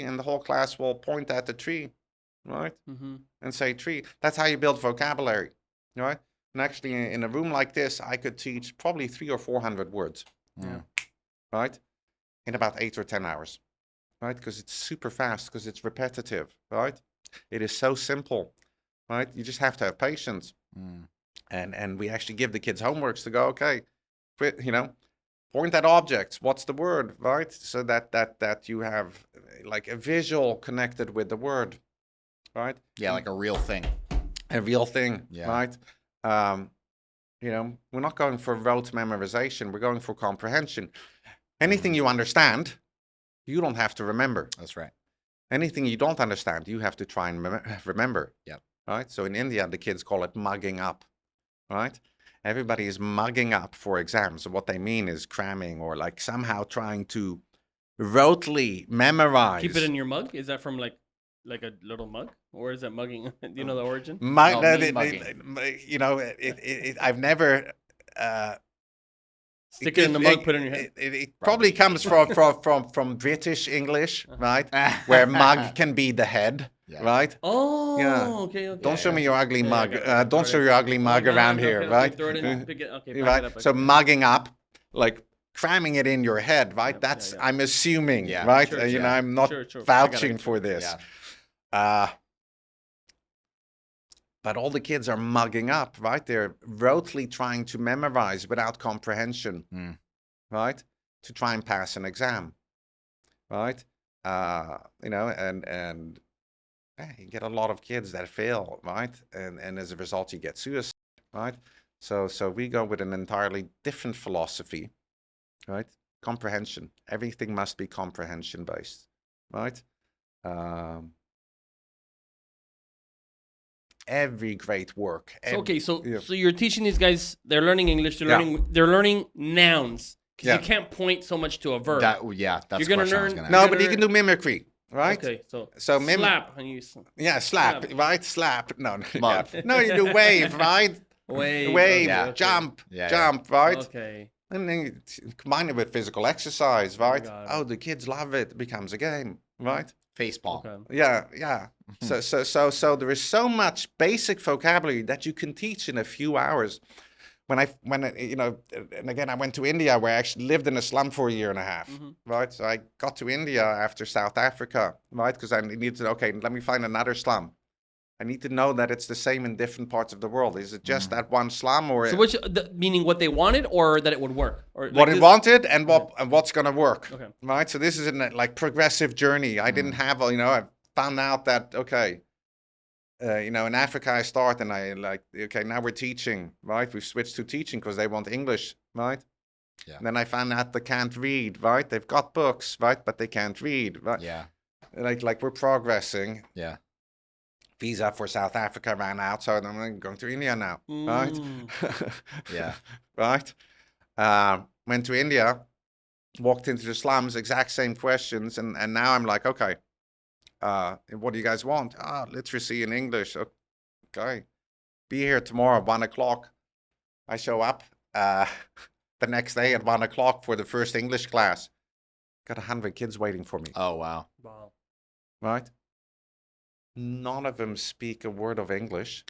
and the whole class will point at the tree, right? And say tree. That's how you build vocabulary, right? And actually, in a room like this, I could teach probably 300 or 400 words, right? In about 8 or 10 hours, right? Because it's super fast, because it's repetitive, right? It is so simple, right? You just have to have patience. And we actually give the kids homeworks to go, okay, point at objects. What's the word, right? So that you have like a visual connected with the word, right? Yeah, like a real thing. A real thing, Yeah. right? We're not going for rote memorization. We're going for comprehension. Anything you understand, you don't have to remember. That's right. Anything you don't understand, you have to try and remember. Yep. Right? So in India, the kids call it mugging up, right? Everybody is mugging up for exams. So what they mean is cramming or like somehow trying to rotely memorize. Keep it in your mug? Is that from like a little mug? Or is that mugging? Do you know the origin? Mugging. I've never... Stick it in the mug, put it in your head. It probably comes from British English, right? Where mug can be the head, right? Oh, yeah. Okay. Don't show me your ugly mug. Got it. Don't show your ugly mug around here, right? Throw it in, pick it, okay, right? it up, So mugging up, like cramming it in your head, right? That's I'm assuming, right? Sure, I'm not vouching for this. But all the kids are mugging up, right? They're rotely trying to memorize without comprehension, right? To try and pass an exam, right? And you get a lot of kids that fail, right? And as a result, you get suicide, right? So we go with an entirely different philosophy, right? Comprehension. Everything must be comprehension based, right? Every great work. So you're teaching these guys. They're learning English. They're learning nouns because you can't point so much to a verb. That's you're gonna learn. No, but you can do mimicry, right? Okay, so slap. Slap, right? Slap. No, no, you do wave, right? Wave, jump, right? Okay. And then you combine it with physical exercise, right? Oh, the kids love it. It becomes a game, right? Facepalm. Okay. Yeah. So there is so much basic vocabulary that you can teach in a few hours. And again, I went to India where I actually lived in a slum for 1.5 years, right? So I got to India after South Africa, right? Because I needed to, let me find another slum. I need to know that it's the same in different parts of the world. Is it just that one slum, or so meaning what they wanted, or that it would work, or what it wanted and what's going to work? Okay. Right. So this is a progressive journey. I didn't have I found out that in Africa I start and now we're teaching, right? We've switched to teaching because they want English, right? Yeah. And then I found out they can't read, right? They've got books, right, but they can't read, right? Yeah. Like we're progressing. Yeah. Visa for South Africa ran out, so I'm going to India now, right? Yeah. Right? Went to India, walked into the slums, exact same questions, and now I'm like, okay, what do you guys want? Literacy in English. Okay, be here tomorrow 1 o'clock. I show up the next day at 1 o'clock for the first English class. Got 100 kids waiting for me. Oh wow. Wow. Right? None of them speak a word of English.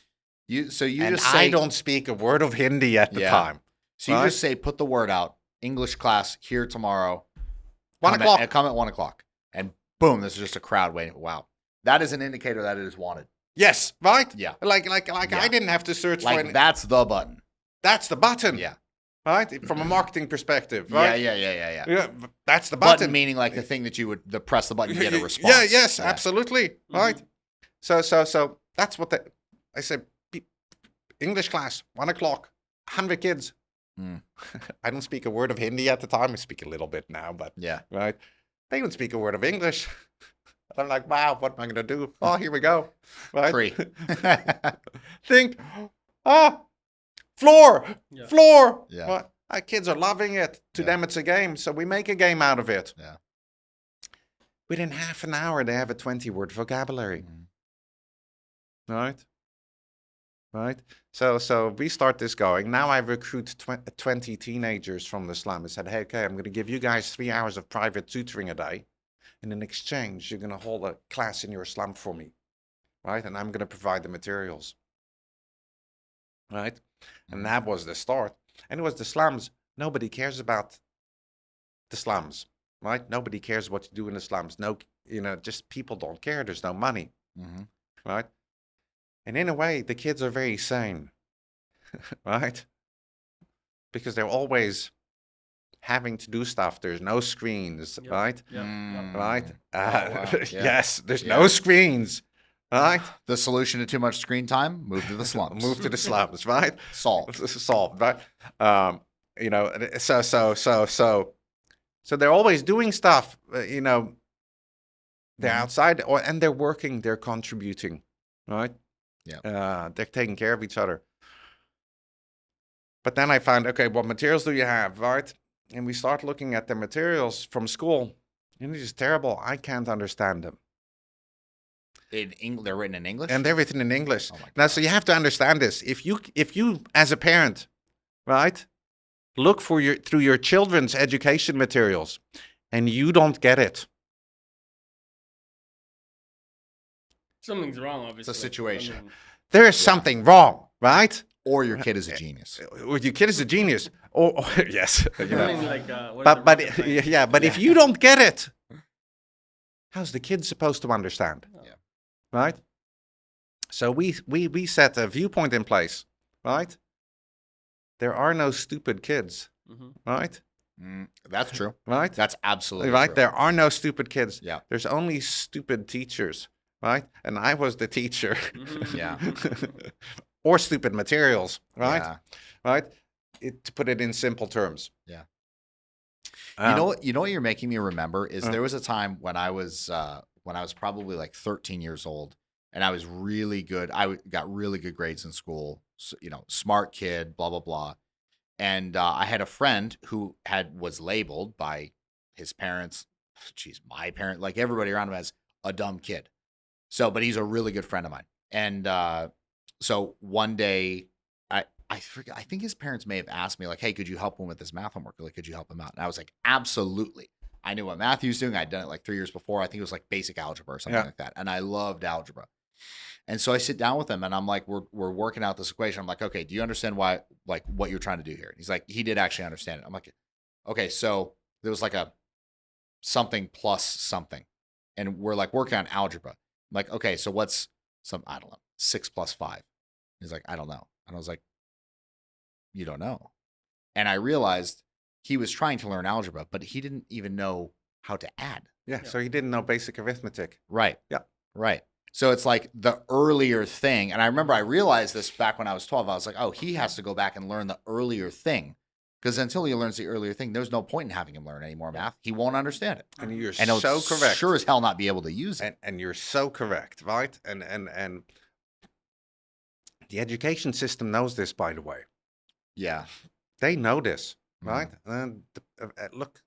You And just say I don't speak a word of Hindi at the time. So you right? just say put the word out. English class here tomorrow. 1 o'clock. Come at 1 o'clock. And boom, this is just a crowd waiting. Wow. That is an indicator that it is wanted. Yes, right? Yeah. Like Yeah. I didn't have to search for Like it. that's the button. That's the button. Yeah. Right? From a marketing perspective, right? Yeah. Yeah, that's the Button button. meaning like the thing that you would press the button to get a response. Yes, absolutely. Right? So that's what I said, English class, 1 o'clock, 100 kids. I don't speak a word of Hindi at the time. I speak a little bit now, but right? They don't speak a word of English. I'm like, wow, what am I going to do? Oh, here we go. Right? Free. Think, floor. Yeah. Well, our kids are loving it. To them, it's a game. So we make a game out of it. Yeah. Within half an hour, they have a 20-word vocabulary. Right? So we start this going. Now I recruit 20 teenagers from the slum. I said, hey, okay, I'm going to give you guys 3 hours of private tutoring a day. And in exchange, you're going to hold a class in your slum for me. Right? And I'm going to provide the materials. Right? And that was the start. And it was the slums. Nobody cares about the slums. Right? Nobody cares what you do in the slums. No, just people don't care. There's no money. Right? And in a way, the kids are very sane, right? Because they're always having to do stuff. There's no screens, right? Right? Wow. Yes, there's no screens, right? The solution to too much screen time: move to the slums. Move to the slums, right? Solved, right? So they're always doing stuff. They're outside, and they're working. They're contributing, right? Yeah. They're taking care of each other. But then I found, okay, what materials do you have, right? And we start looking at the materials from school, and it's just terrible. I can't understand them. They're written in English? And they're written in English. Oh my Now, so you have to understand this. If you as a parent, right, look through your children's education materials, and you don't get it, something's wrong, obviously. It's a situation. There is something wrong, right? Or your kid is a genius. Or your kid is a genius. Or yes. Like, but if you don't get it, how's the kid supposed to understand? Right? So we set a viewpoint in place, right? There are no stupid kids, right? That's true. Right? That's absolutely right. True. There are no stupid kids. Yeah. There's only stupid teachers, right? And I was the teacher. Yeah. Or stupid materials, right? Yeah. Right? To put it in simple terms. Yeah. You know what you're making me remember is there was a time when I was probably like 13 years old, and I was really good. I got really good grades in school. So, smart kid, blah blah blah. And I had a friend who was labeled by his parents, my parent, like everybody around him, as a dumb kid. So, but he's a really good friend of mine. And so one day, I forget, I think his parents may have asked me like, "Hey, could you help him with this math homework? Like, could you help him out?" And I was like, "Absolutely." I knew what math he was doing. I'd done it like 3 years before. I think it was like basic algebra or something like that. And I loved algebra. And so I sit down with him and I'm like, we're working out this equation. I'm like, okay, do you understand what you're trying to do here? And he's like, he did actually understand it. I'm like, okay, so there was like a something plus something. And we're like working on algebra. I'm like, okay, so what's I don't know, 6 plus 5? He's like, I don't know. And I was like, you don't know. And I realized he was trying to learn algebra, but he didn't even know how to add. Yeah. So he didn't know basic arithmetic. Right. Yeah. Right. So it's like the earlier thing. And I remember I realized this back when I was 12. I was like, oh, he has to go back and learn the earlier thing. Because until he learns the earlier thing, there's no point in having him learn any more math. He won't understand it. And you're and so correct. Sure as hell not be able to use it. And you're so correct, right? And the education system knows this, by the way. Yeah. They know this, right? And look,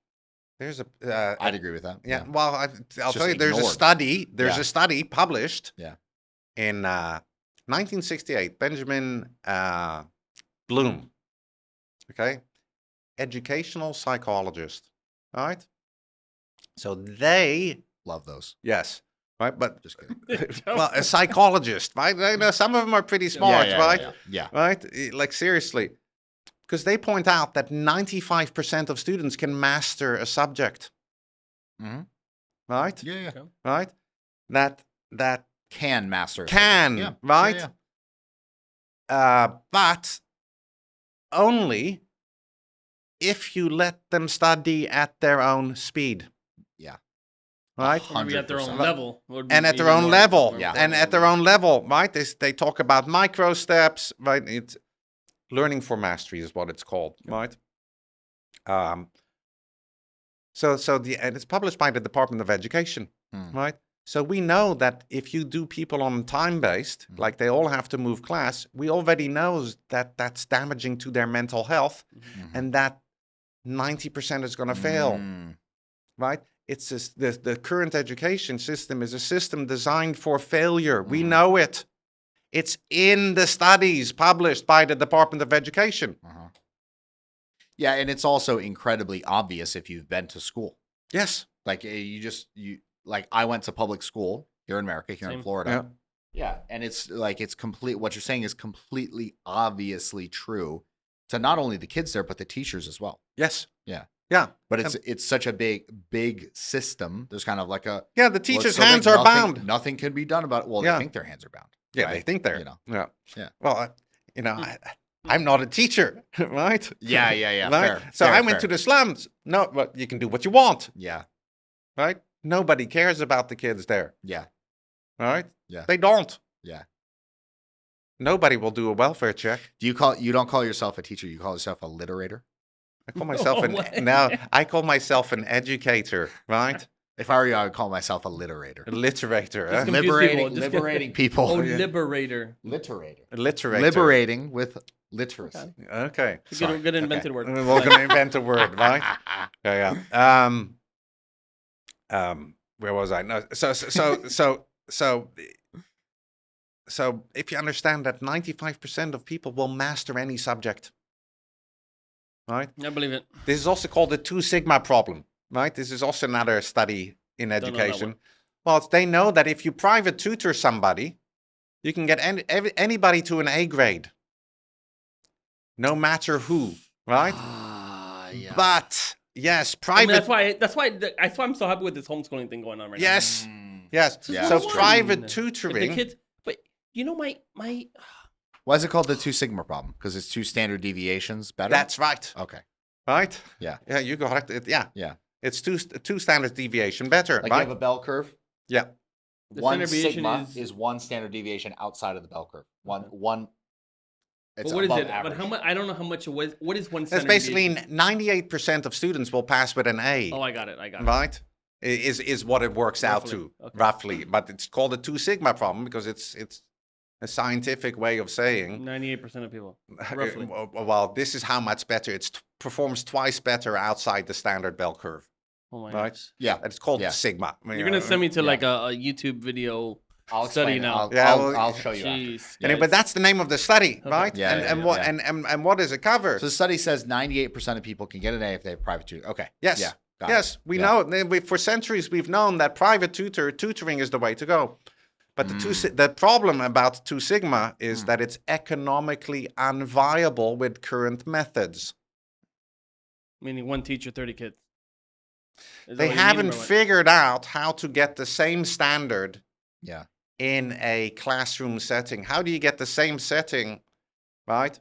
There's a I'd agree with that. yeah. Well, I'll just tell you. There's a ignored. study. There's Yeah. a study published. Yeah. In 1968, Benjamin Bloom. Okay, educational psychologist. All right. So they Love those. yes. Right, but Just kidding. well, a psychologist, right? You know, some of them are pretty smart, right? Yeah. Right? Like seriously, because they point out that 95% of students can master a subject, Mm-hmm. right? Yeah. Right? That Can master. can, Yeah. right? Yeah. But only if you let them study at their own speed. Yeah. Right? Or maybe at their own 100%. level. would be And at their even own more level. important. Yeah. And at their own level, right? They talk about micro steps, right? It's learning for mastery is what it's called, right? And it's published by the Department of Education, right? So we know that if you do people on time-based, like they all have to move class, we already know that that's damaging to their mental health, and that 90% is going to fail, right? It's just, the current education system is a system designed for failure. We know it. It's in the studies published by the Department of Education. Yeah, and it's also incredibly obvious if you've been to school. Yes. Like like I went to public school here in America, here in Florida. Yeah, and it's like what you're saying is completely obviously true to not only the kids there but the teachers as well. Yes. Yeah. Yeah. But it's such a big system. There's kind of like a the teachers' hands are bound. Nothing can be done about it. Well, they think their hands are bound. Yeah, right? they think they're. Yeah. Well, I'm not a teacher, right? Yeah. Right? Fair. So fair, I went fair. to the slums. No, but you can do what you want, Yeah. right? Nobody cares about the kids there, Yeah. right? Yeah. They don't. Yeah. Nobody will do a welfare check. You don't call yourself a teacher, you call yourself a literator? I call myself I call myself an educator, right? If I were you, I would call myself a literator. A literator. Just confuse people. Just Liberating people. Oh, liberator. Literator. A literator. Liberating with literacy. Okay. Good invented word. We're going to invent a word, right? Yeah. Where was I? No. So if you understand that 95% of people will master any subject, right? I believe it. This is also called the 2 sigma problem, right? This is also another study in education. Well, they know that if you private tutor somebody, you can get anybody to an A grade, no matter who, right? Yeah. But yes, I mean, private. that's why I'm so happy with this homeschooling thing going on right Yes, Mm. yes. Yeah. So One. private now. tutoring. Like the kids, but you know my Why is it called the 2 sigma problem? Because it's 2 standard deviations better? That's right. Okay. Right? Yeah. Yeah, you got it. Yeah. Yeah. It's two standard deviation better, Like right? you have a bell curve. Yeah. The One standard deviation sigma is- is 1 standard deviation outside of the bell curve. One. It's But what is above it? average. But how much? I don't know how much it was. What is one? That's standard basically deviation? 98% of students will pass with an A. Oh, I got it. Right? Is what it works out to, roughly. But it's called a 2 sigma problem because it's a scientific way of saying 98% of people, roughly. well, this is how much better it performs twice better outside the standard bell curve. Oh my Right? gosh. Yeah. It's called Yeah. sigma. You're gonna send me to like a YouTube video. I'll study explain it. now. I'll show you after. Jeez. Yeah, but that's the name of the study, right? Yeah, and yeah, what yeah. and what does it cover? So the study says 98% of people can get an A if they have private tutor. Okay. Yes. Yeah. got Yes, it. we Yeah. know it. For centuries, we've known that private tutoring is the way to go. But the problem about 2 sigma is that it's economically unviable with current methods. Meaning one teacher, 30 kids. Is that They what you mean, haven't or what? figured out how to get the same standard Yeah. in a classroom setting. How do you get the same setting, right?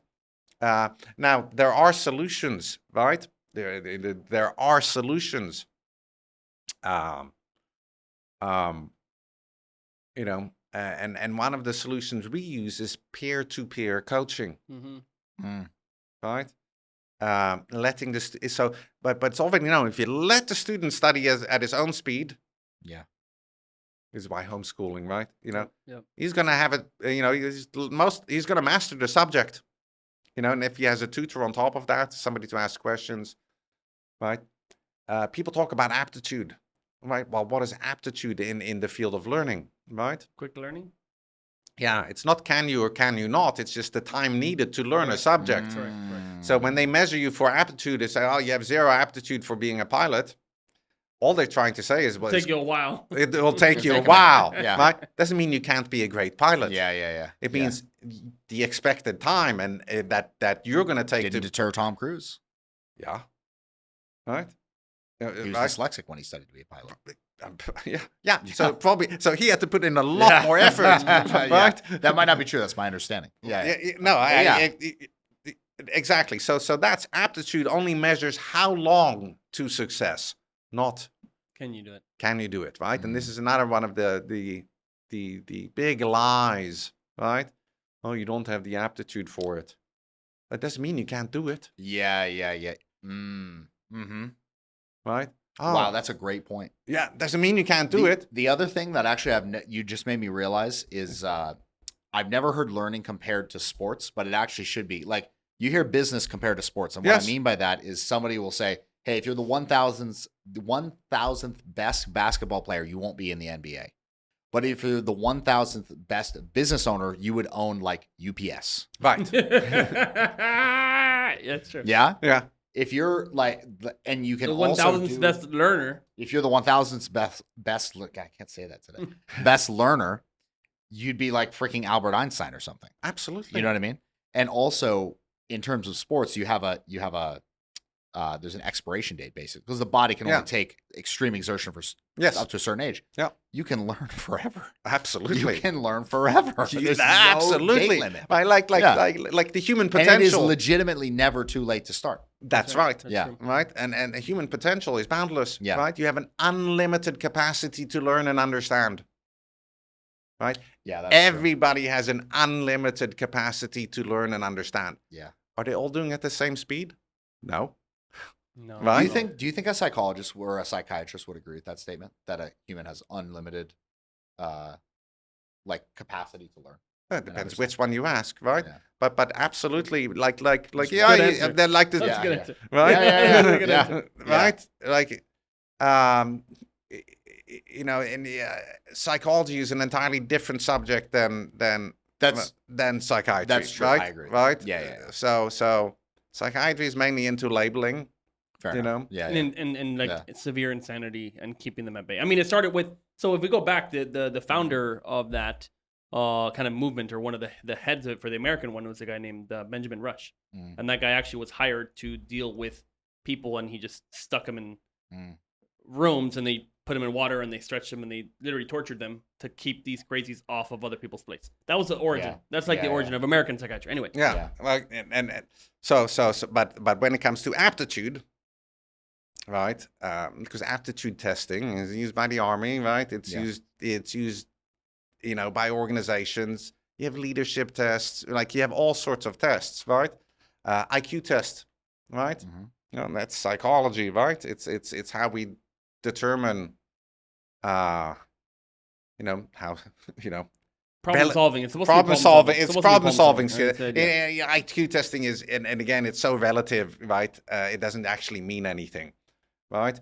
Now, there are solutions, right? There are solutions. And one of the solutions we use is peer-to-peer coaching, right? Letting the but it's already known if you let the student study at his own speed. Yeah. This is why homeschooling, right? Yep. He's gonna have it. He's gonna master the subject. And if he has a tutor on top of that, somebody to ask questions, right? people talk about aptitude, right? Well, what is aptitude in the field of learning, right? Quick learning. Yeah, it's not can you or can you not. It's just the time needed to learn a subject. Right. So when they measure you for aptitude, they say, oh, you have zero aptitude for being a pilot. All they're trying to say is, well, Take you a while. it will take you a take a while. minute. Yeah. Right? Doesn't mean you can't be a great pilot. Yeah. It means the expected time and that you're going to take Didn't deter Tom Cruise. Yeah. Right? He was Right? dyslexic when he studied to be a pilot. Yeah. So he had to put in a lot more effort, right? Yeah. That might not be true. That's my understanding. Yeah. No, exactly. So that's aptitude only measures how long to success, not Can you do it? can you do it, right? And this is another one of the big lies, right? Oh, you don't have the aptitude for it. That doesn't mean you can't do it, Yeah. Mm-hmm. right? Oh, Wow, that's a great point. yeah, doesn't mean you can't do it. The other thing that actually you just made me realize is I've never heard learning compared to sports, but it actually should be. Like, you hear business compared to sports, and what Yes. I mean by that is somebody will say, "Hey, if you're the 1,000th best basketball player, you won't be in the NBA. But if you're the 1,000th best business owner, you would own like UPS." Right. Yeah, that's true. Yeah. Yeah. If you're like, and you can The also 1,000th do, best learner. if you're the 1,000th best look, I can't say that today. Best learner, you'd be like freaking Albert Einstein or something. Absolutely. You know what I mean? And also in terms of sports, you have a there's an expiration date basically because the body can only take extreme exertion for Yes. up to a certain age. Yeah. You can learn forever. Absolutely. You can learn forever. There's Absolutely. no date limit. Right, like the human potential. And it is legitimately never too late to start. That's right. That's Yeah. true. Right. And the human potential is boundless. Yeah. Right. You have an unlimited capacity to learn and understand. Right. Yeah. That's true. Everybody has an unlimited capacity to learn and understand. Yeah. Are they all doing it at the same speed? No. No. Right. Do you think a psychologist or a psychiatrist would agree with that statement that a human has unlimited like capacity to learn? It depends which one you ask, right? Yeah. But absolutely, like Good yeah, answer. they're like the That's a good Yeah. answer. right, Yeah. Good Yeah. answer. right, like um, in psychology is an entirely different subject than psychiatry. That's true. Right? I agree. Right. Yeah. So psychiatry is mainly into labeling. Fair You enough. know? Yeah. And like Yeah. severe insanity and keeping them at bay. I mean, it started with, so if we go back, the founder of that kind of movement, or one of the heads of it for the American one, was a guy named Benjamin Rush. Mm. And that guy actually was hired to deal with people, and he just stuck them in rooms, and they put them in water, and they stretched them, and they literally tortured them to keep these crazies off of other people's plates. That was the origin. Yeah. That's like the origin of American psychiatry. Anyway. Yeah. Well, and so but when it comes to aptitude, right? Because aptitude testing is used by the army, right? It's used, by organizations. You have leadership tests, like you have all sorts of tests, right? IQ test, right? Mm-hmm. That's psychology, right? It's how we determine, how Problem solving. It's supposed problem to be solving. It's It's supposed to be problem solving. That's the idea. Yeah, IQ testing is, and again, it's so relative, right? It doesn't actually mean anything, right?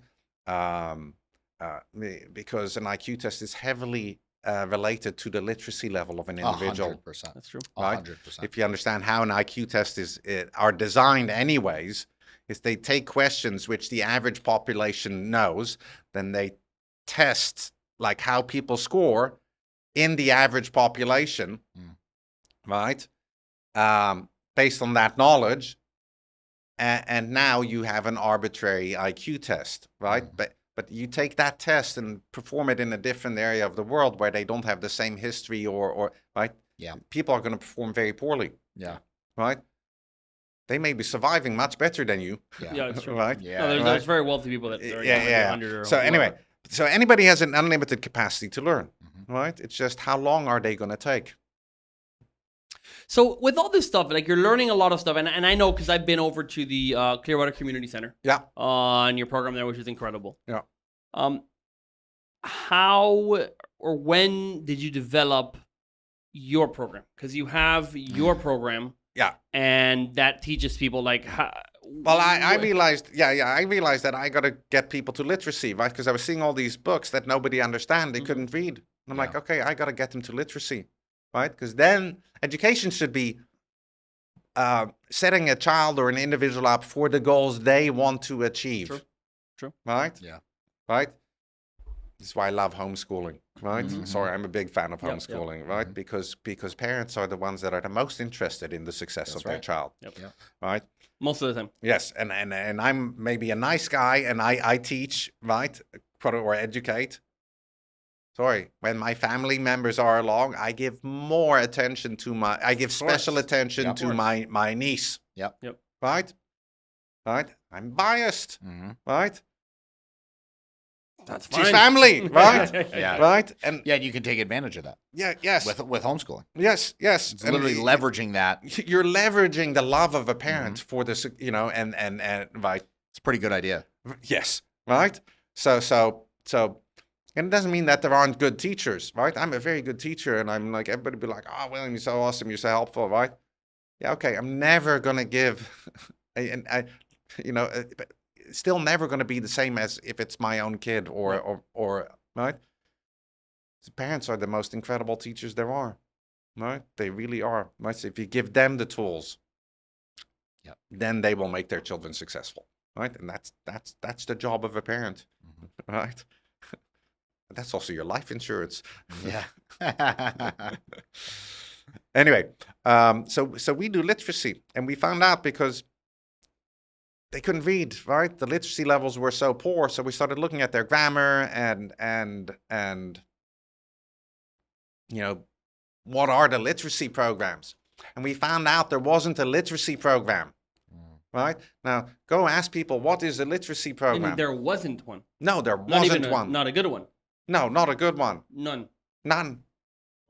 Because an IQ test is heavily related to the literacy level of an individual. 100%. That's true. Right? 100%. If you understand how an IQ test are designed anyways, is they take questions which the average population knows, then they test like how people score in the average population, right? Based on that knowledge, and now you have an arbitrary IQ test, right? But you take that test and perform it in a different area of the world where they don't have the same history or right? Yeah. People are going to perform very poorly, Yeah. right? They may be surviving much better than you, Yeah, it's true. right? Yeah. No, there's Right. very wealthy people that are Yeah. 100 or So anyway, whatever. so anybody has an unlimited capacity to learn, right? It's just how long are they going to take? So with all this stuff, like you're learning a lot of stuff, and I know because I've been over to the Clearwater Community Center Yeah. on your program there, which is incredible. Yeah. How or when did you develop your program? Because you have your program. Yeah. And that teaches people like Well, I realized, I realized that I got to get people to literacy, right? Because I was seeing all these books that nobody understand. They couldn't read. And I'm like, okay, I got to get them to literacy, right? Because then education should be setting a child or an individual up for the goals they want to achieve. True. Right? Yeah. Right? That's why I love homeschooling, right? Mm-hmm. Sorry, I'm a big fan of homeschooling, right? Because parents are the ones that are the most interested in the success of their child, right? Most of the time. Yes, and I'm maybe a nice guy, and I teach, right, or educate. Sorry, when my family members are along, I give more attention to I give special attention to my niece. Yep. Right? I'm biased, right? That's fine. She's family, right? Yeah. Right? And you can take advantage of that. Yeah, yes. With homeschooling. Yes. It's literally leveraging that. You're leveraging the love of a parent for this, and right. It's a pretty good idea. Yes, right? So and it doesn't mean that there aren't good teachers, right? I'm a very good teacher, and I'm like, everybody be like, oh, William, you're so awesome, you're so helpful, right? Yeah, okay, I'm never going to give, still never going to be the same as if it's my own kid or right? The parents are the most incredible teachers there are, right? They really are, right? So if you give them the tools, then they will make their children successful, right? And that's the job of a parent, right? That's also your life insurance. Yeah. Anyway, so we do literacy, and we found out because they couldn't read, right? The literacy levels were so poor, so we started looking at their grammar and what are the literacy programs? And we found out there wasn't a literacy program. Right? Now, go ask people, what is a literacy program? I mean, there wasn't one. No, there wasn't one. Not a good one. No, not a good one. None.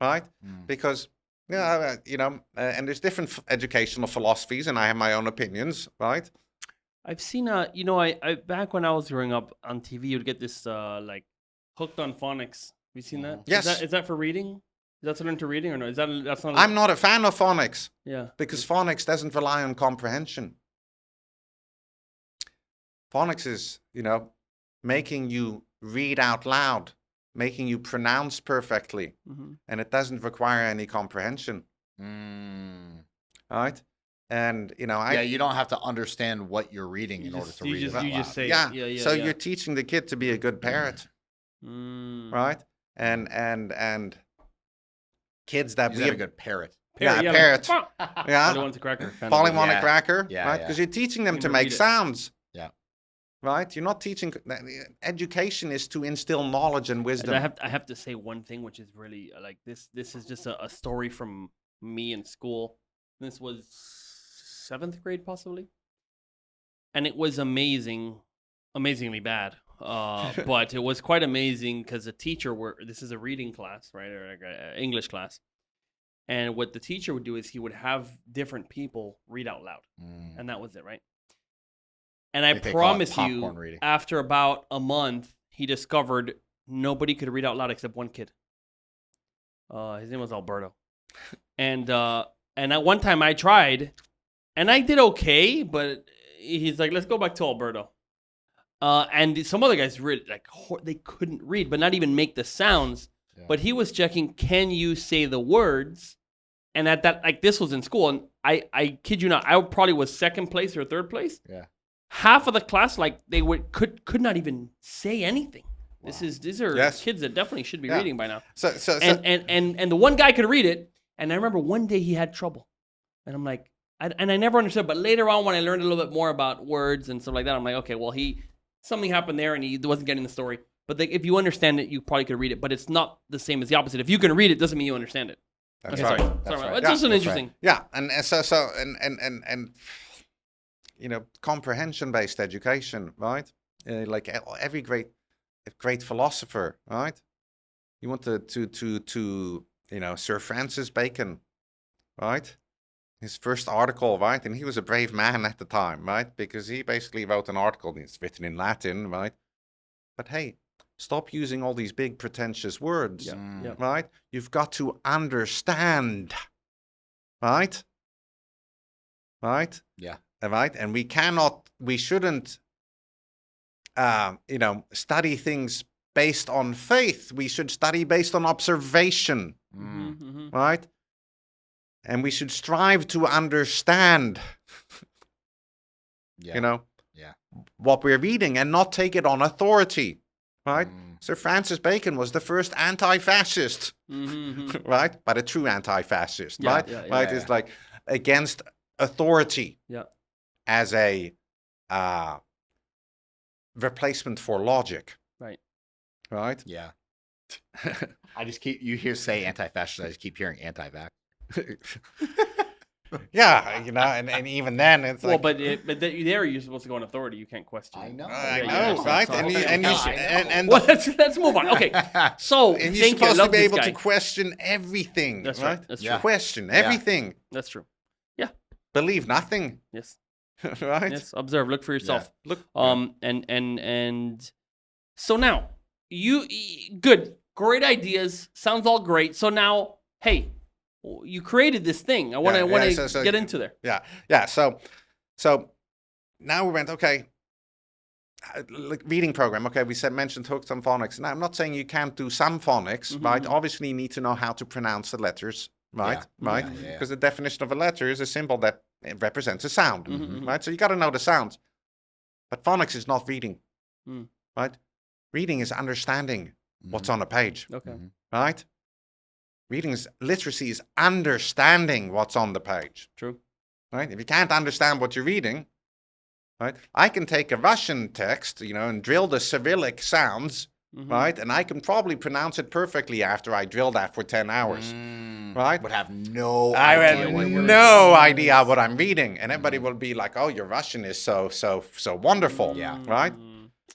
Right? Because, and there's different educational philosophies, and I have my own opinions, right? I've seen, I back when I was growing up on TV, you'd get this, Hooked on Phonics. Have you seen that? Yes. Is that for reading? Is that to learn to reading or no? That's not? I'm not a fan of phonics. Yeah. Because phonics doesn't rely on comprehension. Phonics is, making you read out loud, making you pronounce perfectly, and it doesn't require any comprehension. All right? And, you don't have to understand what you're reading in order to read it out You loud. just say it. So you're teaching the kid to be a good parent, right? And kids that He's a good parrot. Parrot. Yeah. Polly wants a cracker. Polly want a cracker, yeah, right? Because you're teaching them to make sounds. Yeah. Right? You're not teaching. Education is to instill knowledge and wisdom. And I have to say one thing, which is really like this. This is just a story from me in school. This was 7th grade, possibly, and it was amazingly bad. But it was quite amazing because the teacher this is a reading class, right, or like an English class, and what the teacher would do is he would have different people read out loud, and that was it, right? And I promise you, after about a month, he discovered nobody could read out loud except one kid. His name was Alberto. And at one time I tried, and I did okay, but he's like, let's go back to Alberto. And some other guys really, they couldn't read, but not even make the sounds. Yeah. But he was checking, can you say the words? And at that, this was in school, and I kid you not, I probably was 2nd place or 3rd place. Yeah. Half of the class, they could not even say anything. Wow. These are kids that definitely should be reading by now. So and the one guy could read it, and I remember one day he had trouble, and I'm like, I never understood. But later on, when I learned a little bit more about words and stuff like that, I'm like, okay, well, something happened there, and he wasn't getting the story. But if you understand it, you probably could read it. But it's not the same as the opposite. If you can read it, doesn't mean you understand it. That's right. Sorry. It's just an interesting. Right. Yeah, and comprehension-based education, right? Like every great philosopher, right? You want to Sir Francis Bacon, right? His first article, right? And he was a brave man at the time, right? Because he basically wrote an article, and it's written in Latin, right? But hey, stop using all these big pretentious words, right? You've got to understand, right? Right? Yeah. right? And we shouldn't, study things based on faith. We should study based on observation, right? And we should strive to understand, what we're reading and not take it on authority, right? Sir Francis Bacon was the first anti-fascist, right? But a true anti-fascist, right? Right? It's like against authority as a replacement for logic. Right? Yeah. I just you hear say anti-fascist, I just keep hearing anti-vax. Yeah, and even then it's like, but there you're supposed to go on authority. You can't question. I know, right? Let's move on. Okay, so and you're supposed to be able to question everything. That's right. That's true. Question everything. That's true. Believe nothing. Yes. Right. Yes. Observe. Look for yourself. Yeah. Look. And so now great ideas. Sounds all great. So now, hey. You created this thing. I want to get into there. Yeah. So now we went, okay, reading program. Okay, we mentioned hooks on phonics. Now I'm not saying you can't do some phonics, right? Obviously, you need to know how to pronounce the letters, right? Right? Because the definition of a letter is a symbol that represents a sound, right? So you got to know the sounds. But phonics is not reading, right? Reading is understanding what's on a page, right? Literacy is understanding what's on the page. True. Right? If you can't understand what you're reading, right? I can take a Russian text, and drill the Cyrillic sounds, right? And I can probably pronounce it perfectly after I drill that for 10 hours, right? Would have no I idea. have no idea what I'm reading. And everybody will be like, oh, your Russian is so wonderful, right?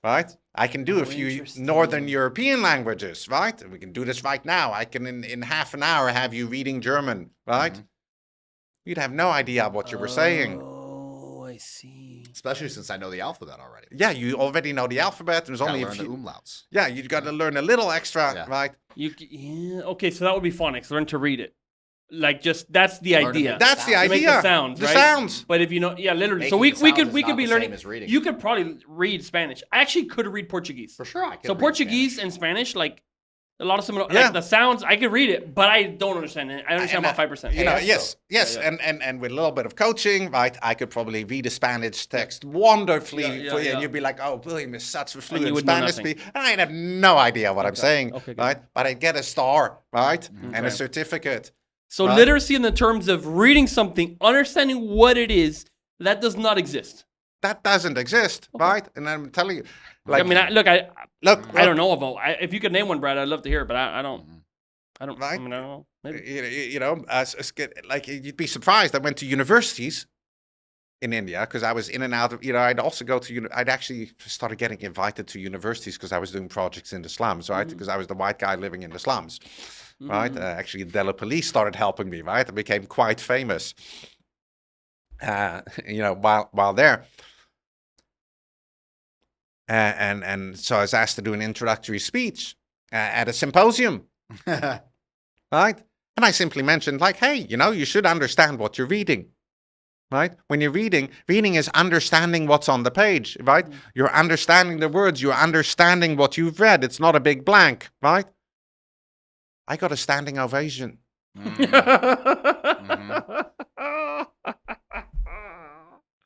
Right? I can do a few Northern European languages, right? We can do this right now. I can, in half an hour, have you reading German, right? You'd have no idea what you were saying. Oh, I see. Especially since I know the alphabet already. Yeah, you already know the alphabet. There's only a few. Learn the umlauts. Yeah, you've got to learn a little extra, right? Okay, so that would be phonics. Learn to read it. Like, just that's the idea. That's the idea. Make the sounds, the right? sounds. But if literally. Making so we could be the learning. same as reading. You could probably read Spanish. I actually could read Portuguese. For sure, I could. So read Portuguese Spanish. and Spanish, like a lot of similar. Like the sounds, I could read it, but I don't understand it. I understand about 5%. Yes, and with a little bit of coaching, right? I could probably read a Spanish text wonderfully for you, and you'd be like, "Oh, William is such a fluent Spanish speaker." I'd have no idea what I'm saying, right? But I'd get a star, right, and a certificate. So literacy in the terms of reading something, understanding what it is, that does not exist. That doesn't exist, right? And I'm telling you, like, I mean, I don't know about. If you could name one, Brad, I'd love to hear it, but I don't. Right? I mean, I don't know. Maybe. Like you'd be surprised. I went to universities in India because I was in and out of. I'd also go to. I'd actually started getting invited to universities because I was doing projects in the slums, right? Because I was the white guy living in the slums. Right, actually, Delhi police started helping me. Right, I became quite famous. While there, and so I was asked to do an introductory speech at a symposium. Right, and I simply mentioned like, hey, you should understand what you're reading. Right, when you're reading is understanding what's on the page. Right, you're understanding the words. You're understanding what you've read. It's not a big blank. Right. I got a standing ovation. And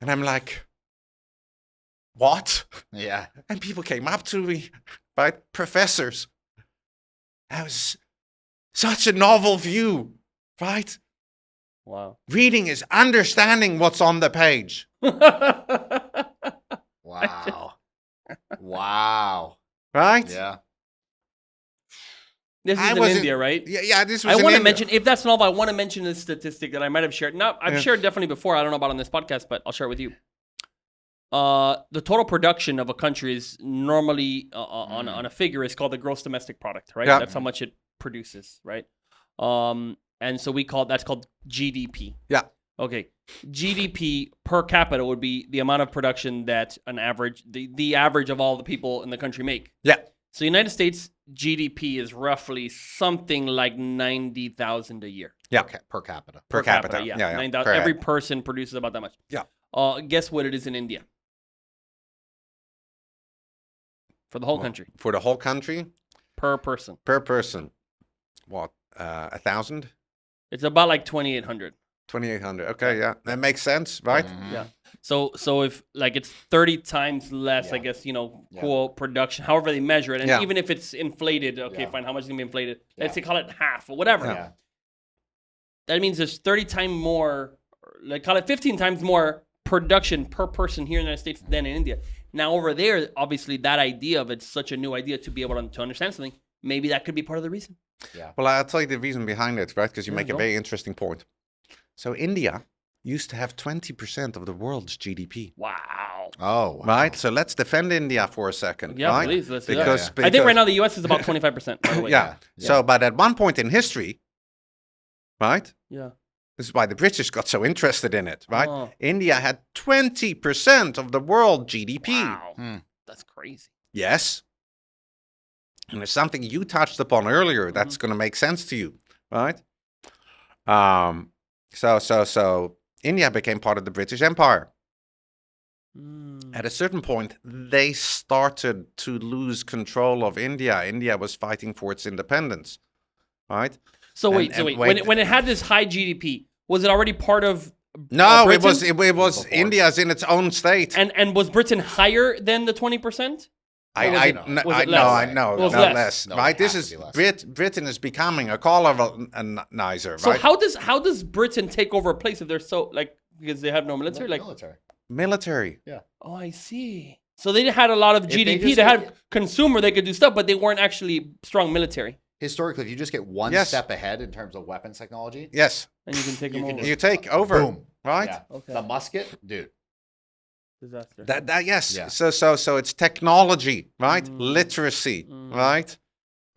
I'm like, what? Yeah. And people came up to me, right? Professors. That was such a novel view, right? Wow. Reading is understanding what's on the page. Wow. Right? Yeah. This is in India, right? Yeah, this was I want to India. mention, if that's novel, I want to mention this statistic that I might have shared. No, I've shared definitely before. I don't know about on this podcast, but I'll share it with you. The total production of a country is normally on a figure is called the gross domestic product, right? Yeah. That's how much it produces, right? And so that's called GDP. Yeah. Okay. GDP per capita would be the amount of production that the average of all the people in the country make. Yeah. So United States GDP is roughly something like 90,000 a year. Yeah. Per capita. Per capita. Yeah. 9,000. Every person produces about that much. Yeah. Guess what it is in India? For the whole country. For the whole country? Per person. Per person. What? 1,000? It's about like 2,800. 2,800. Okay, yeah. That makes sense, right? Yeah. So if like it's 30 times less, I Yeah. guess, quote production, however they measure it. And Yeah. even if it's inflated, okay, Yeah. fine, how much is going to be inflated? Yeah. Let's say call it half or whatever. Yeah. That means there's 30 times more, like call it 15 times more production per person here in the United States than in India. Now over there, obviously that idea of it's such a new idea to be able to understand something, maybe that could be part of the reason. Yeah. Well, I'll tell you the reason behind it, right? Because you Yeah, make a go. very interesting point. So India used to have 20% of the world's GDP. Wow. Oh, wow. Right? So let's defend India for a second, Yeah, right? please. Let's do Because, that. I think right now the U.S. is about 25%. By the way. yeah. So, but at one point in history, right? Yeah. This is why the British got so interested in it, right? Oh. India had 20% of the world GDP. Wow. That's crazy. Yes. And there's something you touched upon earlier that's going to make sense to you, right? So India became part of the British Empire. At a certain point, they started to lose control of India. India was fighting for its independence, right? So wait. When it had this high GDP, was it already part of? No, Britain? it was India's in its own state. And was Britain higher than the 20%? I know, less. No, Right? it This has is to be less. Britain is becoming a colonizer, So right? how does Britain take over a place if they're so because they have no military? Military. Yeah. Oh, I see. So they had a lot of they GDP. just They had get- consumer. They could do stuff, but they weren't actually strong military. Historically, if you just get one Yes. step ahead in terms of weapons technology, Yes, And you can take them over. you take over, boom. right? Yeah. Okay. The musket, dude. Disaster. That yes. Yeah. So it's technology, right? Literacy, right?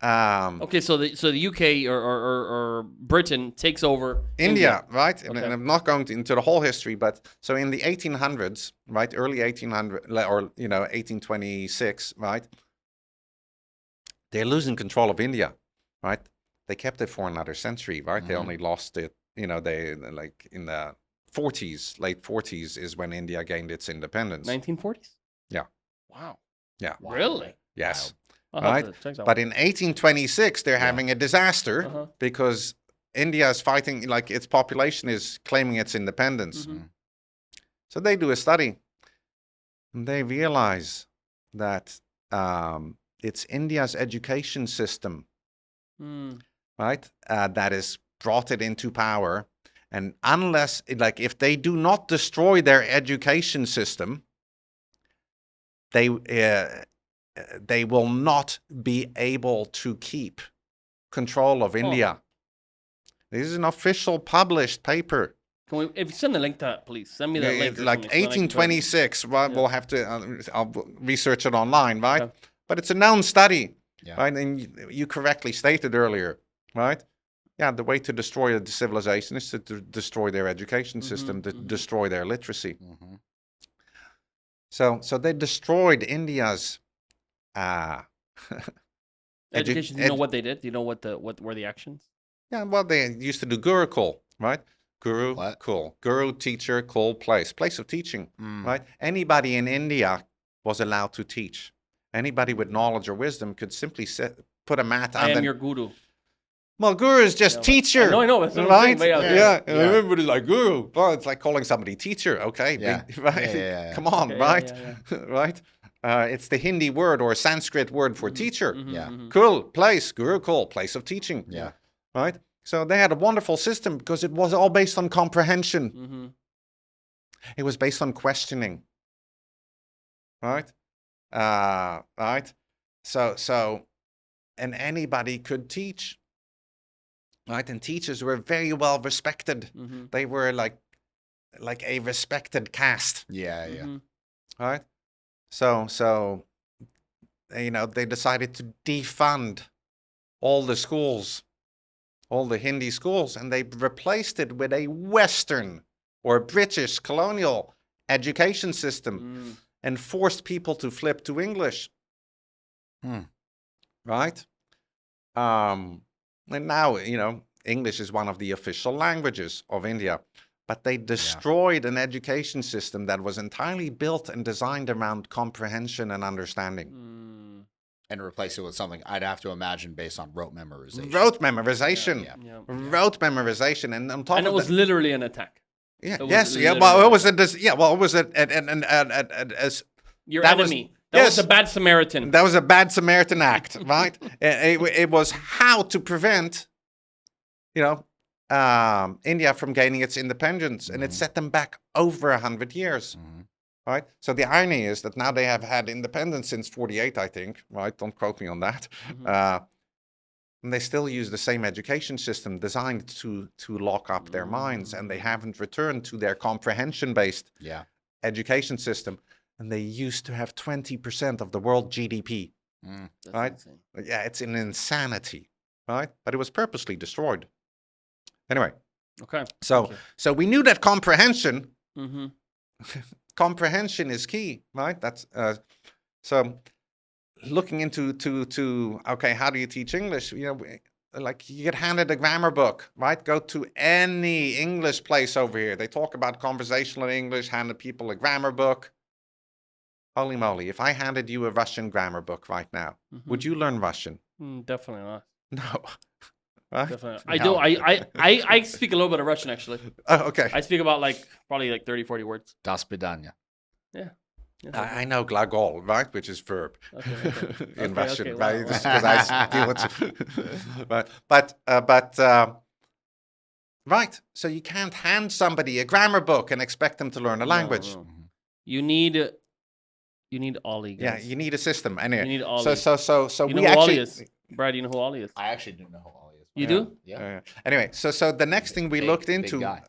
Okay, so the UK or Britain takes over India, right? And Okay. I'm not going into the whole history, but so in the 1800s, right, early 1800 or 1826, right? They're losing control of India, right? They kept it for another century, right? They only lost it, they like in the 40s, late 40s is when India gained its independence. 1940s. Yeah. Wow. Yeah. Really? Yes. I'll have Right? to check that But one. in 1826, they're having a disaster Uh-huh. because India is fighting, like its population is claiming its independence. So they do a study and they realize that it's India's education system, right, that has brought it into power. And unless, if they do not destroy their education system, they will not be able to keep control of India. This is an official published paper. Can we, if you send the link to that, please send me that link. or Like something so then I can try to- 1826. We'll have to. I'll research it online, right? Okay. But it's a known study, Yeah. right? And you correctly stated earlier, right? Yeah, the way to destroy a civilization is to destroy their education system, to destroy their literacy. So they destroyed India's Education. Do you know what they did? Do you know what were the actions? Yeah, well, they used to do Gurukul, right? Guru, What? cool. Guru, teacher, cool, place of teaching, right? Anybody in India was allowed to teach. Anybody with knowledge or wisdom could simply put a mat on I am the... your guru. Well, guru is just teacher. I know. That's what I'm right? saying, but Yeah. Yeah. Everybody's like guru. Well, it's like calling somebody teacher. Okay, Yeah. right? Yeah. Come on, Okay, right? yeah. Right? It's the Hindi word or Sanskrit word for teacher. Yeah. Cool, place, guru, cool, place of teaching. Yeah. Right? So they had a wonderful system because it was all based on comprehension. It was based on questioning. Right? Right? So, and anybody could teach. Right? And teachers were very well respected. They were like a respected caste. Yeah. Right? So, they decided to defund all the schools, all the Hindi schools, and they replaced it with a Western or British colonial education system and forced people to flip to English. Right? And now, English is one of the official languages of India. but they destroyed an education system that was entirely built and designed around comprehension and understanding. And replace it with something I'd have to imagine based on rote memorization. Rote memorization. Yeah. Rote memorization. And on top And of it was literally an attack. Yeah. It was Yes. Yeah. literally Well, it an was Your that was- enemy. That was yes. the bad Samaritan. That was a bad Samaritan act, right? It was how to prevent, India from gaining its independence, and it set them back over 100 years, right? So the irony is that now they have had independence since 48, I think, right? Don't quote me on that. And they still use the same education system designed to lock up their minds, and they haven't returned to their comprehension-based education system. And they used to have 20% of the world GDP, right? Insane. Yeah, it's an insanity, right? But it was purposely destroyed. Anyway, Okay. so we knew that comprehension is key, right? That's so looking into okay, how do you teach English? Like you get handed a grammar book, right? Go to any English place over here. They talk about conversational English, handed people a grammar book. Holy moly, if I handed you a Russian grammar book right now, would you learn Russian? Definitely not. No. Right? Definitely not. I speak a little bit of Russian, actually. Oh, okay. I speak about probably 30, 40 words. Das Bedanya. Yeah. I know glagol, right, which is verb in Russian, wow, right? wow. Just because I deal with, but right. So you can't hand somebody a grammar book and expect them to learn a language. No. You need Ollie. Guys. Yeah, you need a system. Anyway, You need Ollie. So you we know who actually. Ollie is? Brad, you know who Ollie is? I actually do know who Ollie is. You do? Yeah. Anyway, so the next thing we looked into, guy.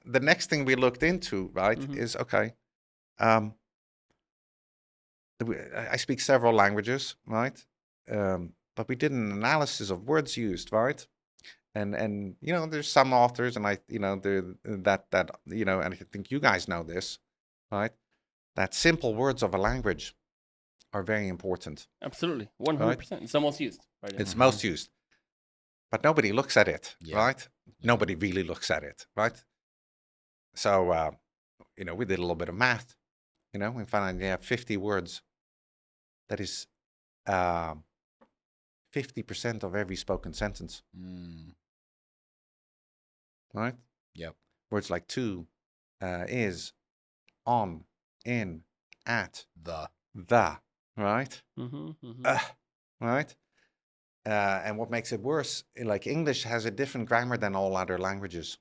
right, is okay. I speak several languages, right? But we did an analysis of words used, right? And there's some authors, and and I think you guys know this, right? That simple words of a language are very important. Absolutely, 100%. It's the most used. Right? It's most used, but nobody looks at it, right? Nobody really looks at it, right? So, we did a little bit of math. We found you have 50 words. That is 50% of every spoken sentence. Right? Yep. Words like to, is, on, in, at, the, right? Right? And what makes it worse, like English has a different grammar than all other languages.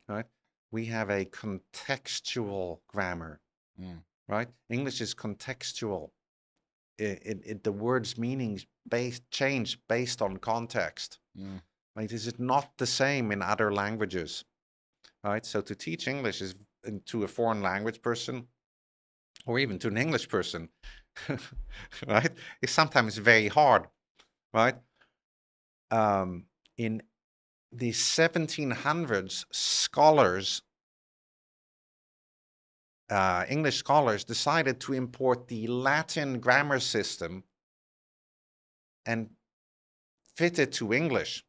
Right? We have a contextual grammar. Right? English is contextual. The word's meanings change based on context. Right? This is not the same in other languages. Right? So to teach English to a foreign language person, or even to an English person, right, is sometimes very hard. Right? In the 1700s, scholars, English scholars, decided to import the Latin grammar system and fit it to English.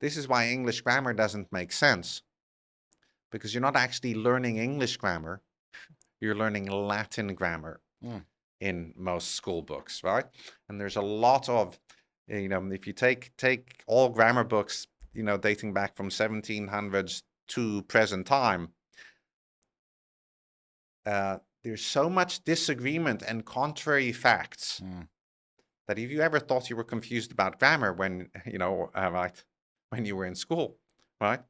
This is why English grammar doesn't make sense, because you're not actually learning English grammar, you're learning Latin grammar in most school books, right? And there's a lot of, if you take all grammar books, dating back from 1700s to present time, there's so much disagreement and contrary facts that if you ever thought you were confused about grammar when when you were in school, right?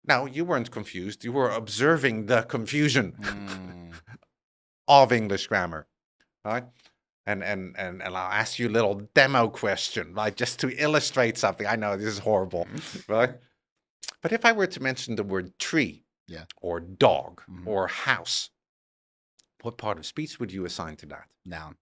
No, you weren't confused. You were observing the confusion of English grammar, right? And I'll ask you a little demo question, right, just to illustrate something. I know this is horrible, right? But if I were to mention the word tree, or dog, or house, what part of speech would you assign to that? Noun.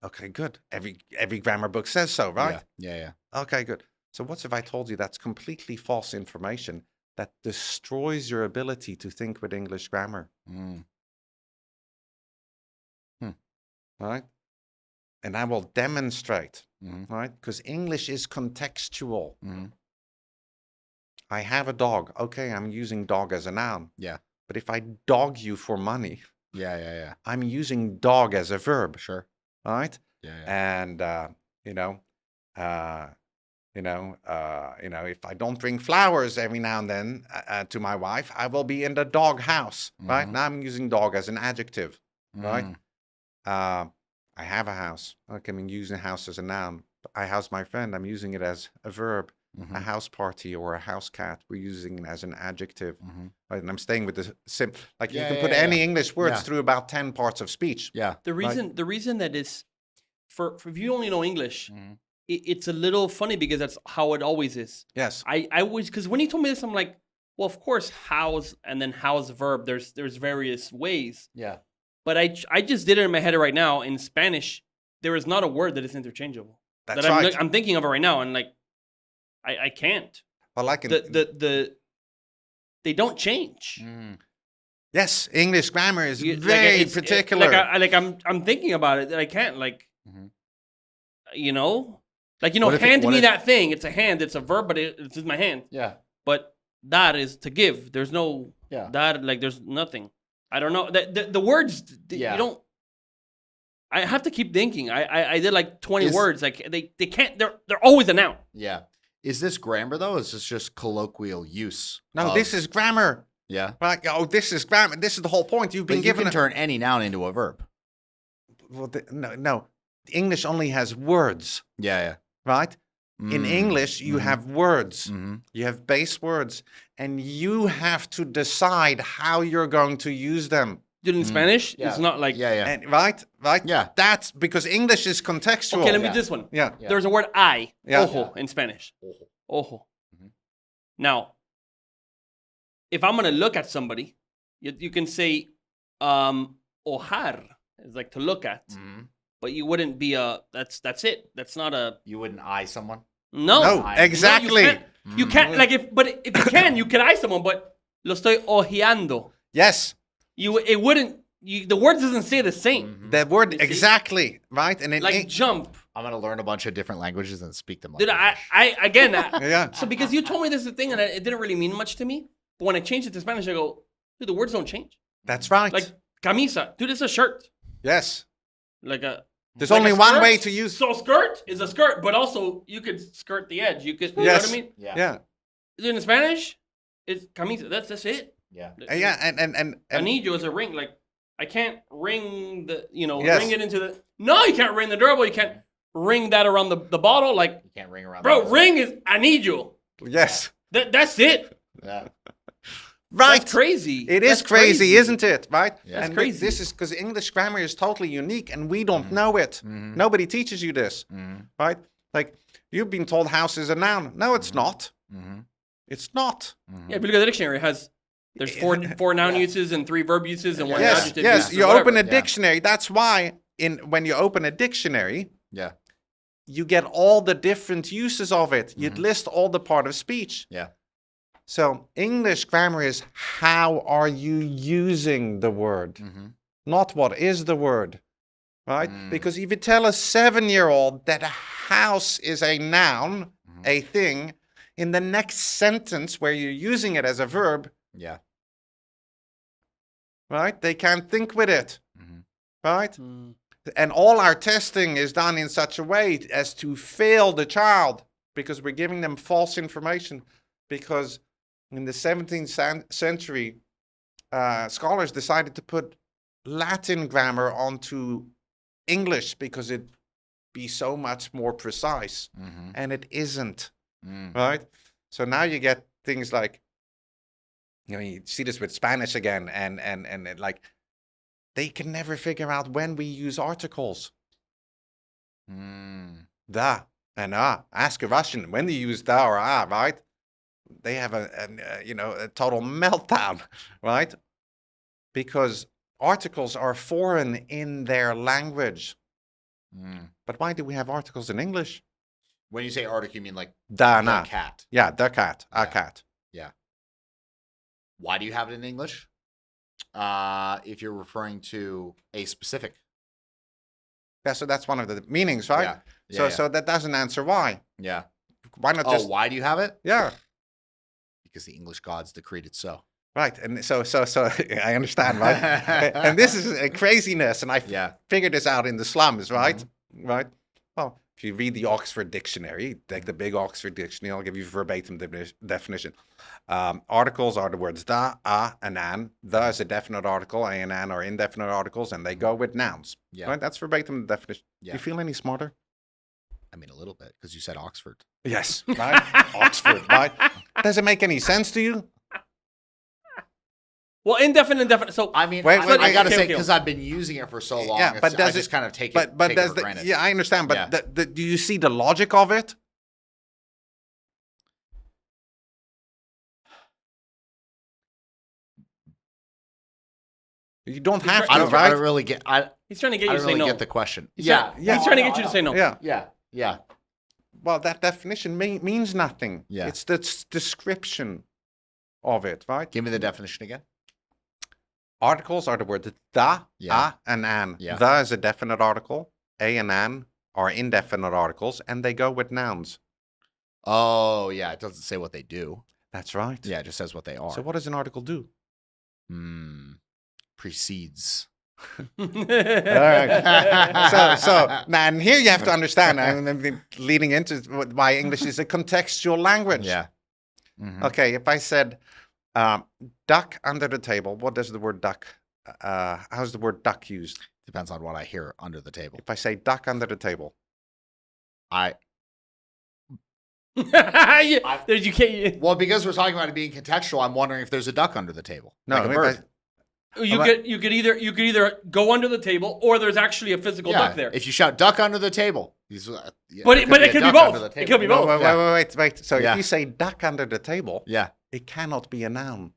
Okay, good. Every grammar book says so, right? Yeah. Okay, good. So what if I told you that's completely false information that destroys your ability to think with English grammar? Right? And I will demonstrate, right? Because English is contextual. I have a dog. Okay, I'm using dog as a noun. Yeah. But if I dog you for money, Yeah. I'm using dog as a verb. Sure. Right? Yeah. And if I don't bring flowers every now and then to my wife, I will be in the dog house. Right? Now I'm using dog as an adjective. Right? I have a house. Okay, I'm using house as a noun. I house my friend. I'm using it as a verb. A house party or a house cat, we're using it as an adjective. Right? And I'm staying with the you can put any English words through about 10 parts of speech. Yeah. The reason that is for if you only know English, it's a little funny because that's how it always is. Yes. I always, because when he told me this, I'm like, well, of course, house and then house verb. There's various ways. Yeah. But I just did it in my head right now. In Spanish, there is not a word that is interchangeable. That's that right. I'm thinking of it right now, and like, I can't. Well, I can. They don't change. Yes, English grammar is very particular. I'm thinking about it that I can't like. Hand me that thing. It's a hand. It's a verb, but it's in my hand. Yeah. But that is to give. There's no that there's nothing. I don't know. The words you don't. I have to keep thinking. I did like 20 words. Like they can't. They're always a noun. Yeah. Is this grammar though? Is this just colloquial use? No, this is grammar. Yeah. Right. Oh, this is grammar. This is the whole point. You've been given. You can turn any noun into a verb. Well, no. English only has words. Yeah. Right? In English, you have words. You have base words. And you have to decide how you're going to use them. Dude, in Spanish, it's not like... And, right? Yeah. That's because English is contextual. Okay, let me do this one. Yeah. There's a word I, ojo, in Spanish. Ojo. Now, if I'm going to look at somebody, you can say ojar. It's like to look at. But you wouldn't be that's it. That's not a... You wouldn't eye someone? No, exactly. No, you can't, if you can, you could eye someone, but lo estoy ojeando. Yes. The word doesn't say the same. The word, exactly, right? And like jump. I'm going to learn a bunch of different languages and speak them like Dude, yeah. So because you told me this is a thing and it didn't really mean much to me, but when I changed it to Spanish, I go, dude, the words don't change. That's right. Like camisa. Dude, it's a shirt. Yes. There's only one way to use. So skirt is a skirt, but also you could skirt the edge. You could, you know what I mean? Yeah. In Spanish, it's camisa. That's it. Yeah. Yeah, and anillo is a ring. Like I can't ring ring it into the. No, you can't ring the doorbell. You can't ring that around the bottle. Like you can't ring around. Bro, ring is anillo. Yes. That's it. Yeah. Right. That's crazy. It is crazy, isn't it? Right? Yeah. That's crazy. This is because English grammar is totally unique and we don't know it. Nobody teaches you this. Right? Like, you've been told house is a noun. No, it's not. It's not. Yeah, if you look at the dictionary, there's four noun uses and 3 verb uses and 1 adjective use. Yes, you open a dictionary. That's why when you open a dictionary, you get all the different uses of it. You'd list all the part of speech. Yeah. So English grammar is how are you using the word, not what is the word, right? Because if you tell a 7-year-old that a house is a noun, a thing, in the next sentence where you're using it as a verb, right? They can't think with it, right? And all our testing is done in such a way as to fail the child because we're giving them false information because in the 17th century, scholars decided to put Latin grammar onto English because it'd be so much more precise. And it isn't, right? So now you get things like, you see this with Spanish again, and like, they can never figure out when we use articles. Da and ask a Russian when they use da or right? They have a total meltdown, right? Because articles are foreign in their language. But why do we have articles in English? When you say article, you mean like the cat? Yeah, the cat, a cat. Yeah. Why do you have it in English? If you're referring to a specific. Yeah, so that's one of the meanings, right? So that doesn't answer why. Yeah. Why not just... why do you have it? Yeah. Because the English gods decreed it so. Right, and so I understand, right? And this is a craziness, and I figured this out in the slums, right? Right. Well, if you read the Oxford Dictionary, take the big Oxford Dictionary, I'll give you verbatim definition. Articles are the words da, a, and an. The is a definite article, a and an are indefinite articles, and they go with nouns. Yeah. Right? That's verbatim definition. Yeah. Do you feel any smarter? I mean, a little bit, because you said Oxford. Yes, right? Oxford, right? Does it make any sense to you? Well, indefinite. So I mean, Wait, I gotta okay, say, okay. because I've been using it for so long. Yeah, but I just kind of take it. But take does it for granted. yeah, I understand. But Yeah. do you see the logic of it? You don't have to, I don't right? really get. he's trying to get I you don't to say really no. get the question. He's Yeah, He's trying to get you to say no. yeah. Well, that definition means nothing. Yeah. It's the description of it, right? Give me the definition again. Articles are the words da, Yeah. a, and an. Yeah. The is a definite article. A and an are indefinite articles, and they go with nouns. Oh, yeah. It doesn't say what they do. That's right. Yeah, it just says what they are. So what does an article do? Precedes. All right. So now, and here you have to understand. I'm leading into why English is a contextual language. Yeah. Mhm. Okay, if I said duck under the table, what does the word duck? How's the word duck used? Depends on what I hear under the table. If I say duck under the table, You can't. Well, because we're talking about it being contextual, I'm wondering if there's a duck under the table. no, Like a if bird. You could either go under the table, or there's actually a physical duck there. If you shout duck under the table, But it could be both. It could be No, both. wait. So Yeah. if you say duck under the table, Yeah. it cannot be a noun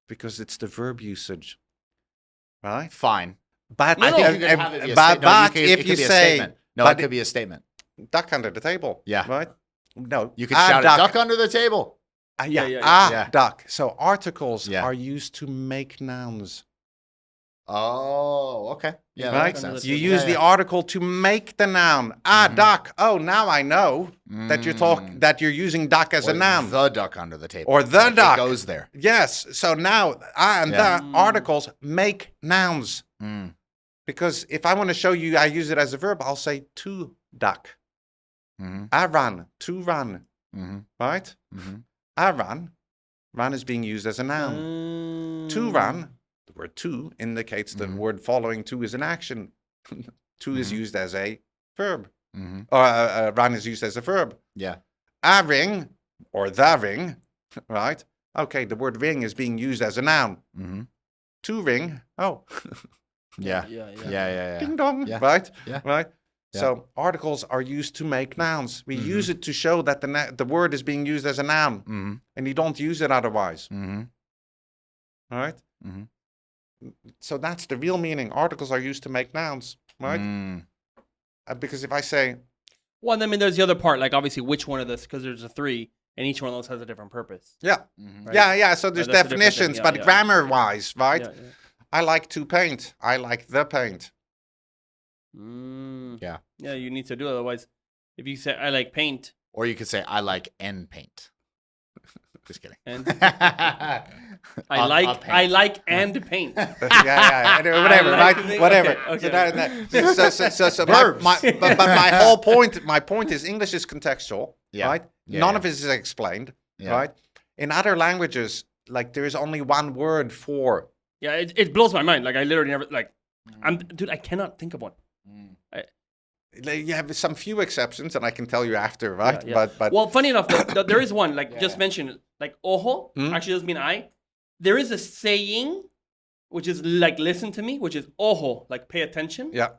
because it's the verb usage, right? Fine. But I think you can have it be a statement. if you say it could be a statement. duck under the table, Yeah. right? No, You can shout it, duck under the table. Yeah. Duck. So articles Yeah. are used to make nouns, Oh, okay. Yeah, that right? makes sense. You Yeah, use the article to make the noun. Duck. Oh, now I know that you're using duck as Or a noun. The duck under the table. Or the duck. It goes there. Yes. So now and the articles make nouns. Because if I want to show you I use it as a verb, I'll say to duck. I ran, to run. Right? I ran. Run is being used as a noun. To run, the word to indicates the word following to is an action. To is used as a verb. Or run is used as a verb. Yeah. A ring or the ring, right? Okay, the word ring is being used as a noun. To ring, oh. Yeah. Ding dong, Yeah. right? Yeah. Right? Yeah. So articles are used to make nouns. We use it to show that the word is being used as a noun. And you don't use it otherwise. All right? So that's the real meaning. Articles are used to make nouns, right? Because if I say... Well, I mean, there's the other part, like obviously which one of this, because there's a 3, and each one of those has a different purpose. Yeah. Right? Yeah. So there's That's a different definitions, thing. but grammar-wise, right? Yeah. I like to paint. I like the paint. Yeah. Yeah, you need to do it. Otherwise, if you say, I like paint. Or you could say, I like N paint. Just kidding. And I like and paint. yeah. Whatever, like right? the- Whatever. okay. So Verbs. but my whole point, is English is contextual, Yeah. right? Yeah, None yeah. of it is explained, Yeah. right? In other languages, like there is only one word for. Yeah, it blows my mind. Like I literally never dude, I cannot think of one. You have some few exceptions, and I can tell you after, right? Yeah. But Well, funny enough, there is one. Like just mentioned, like ojo actually doesn't mean I. There is a saying, which is like listen to me, which is ojo, like pay attention. yeah,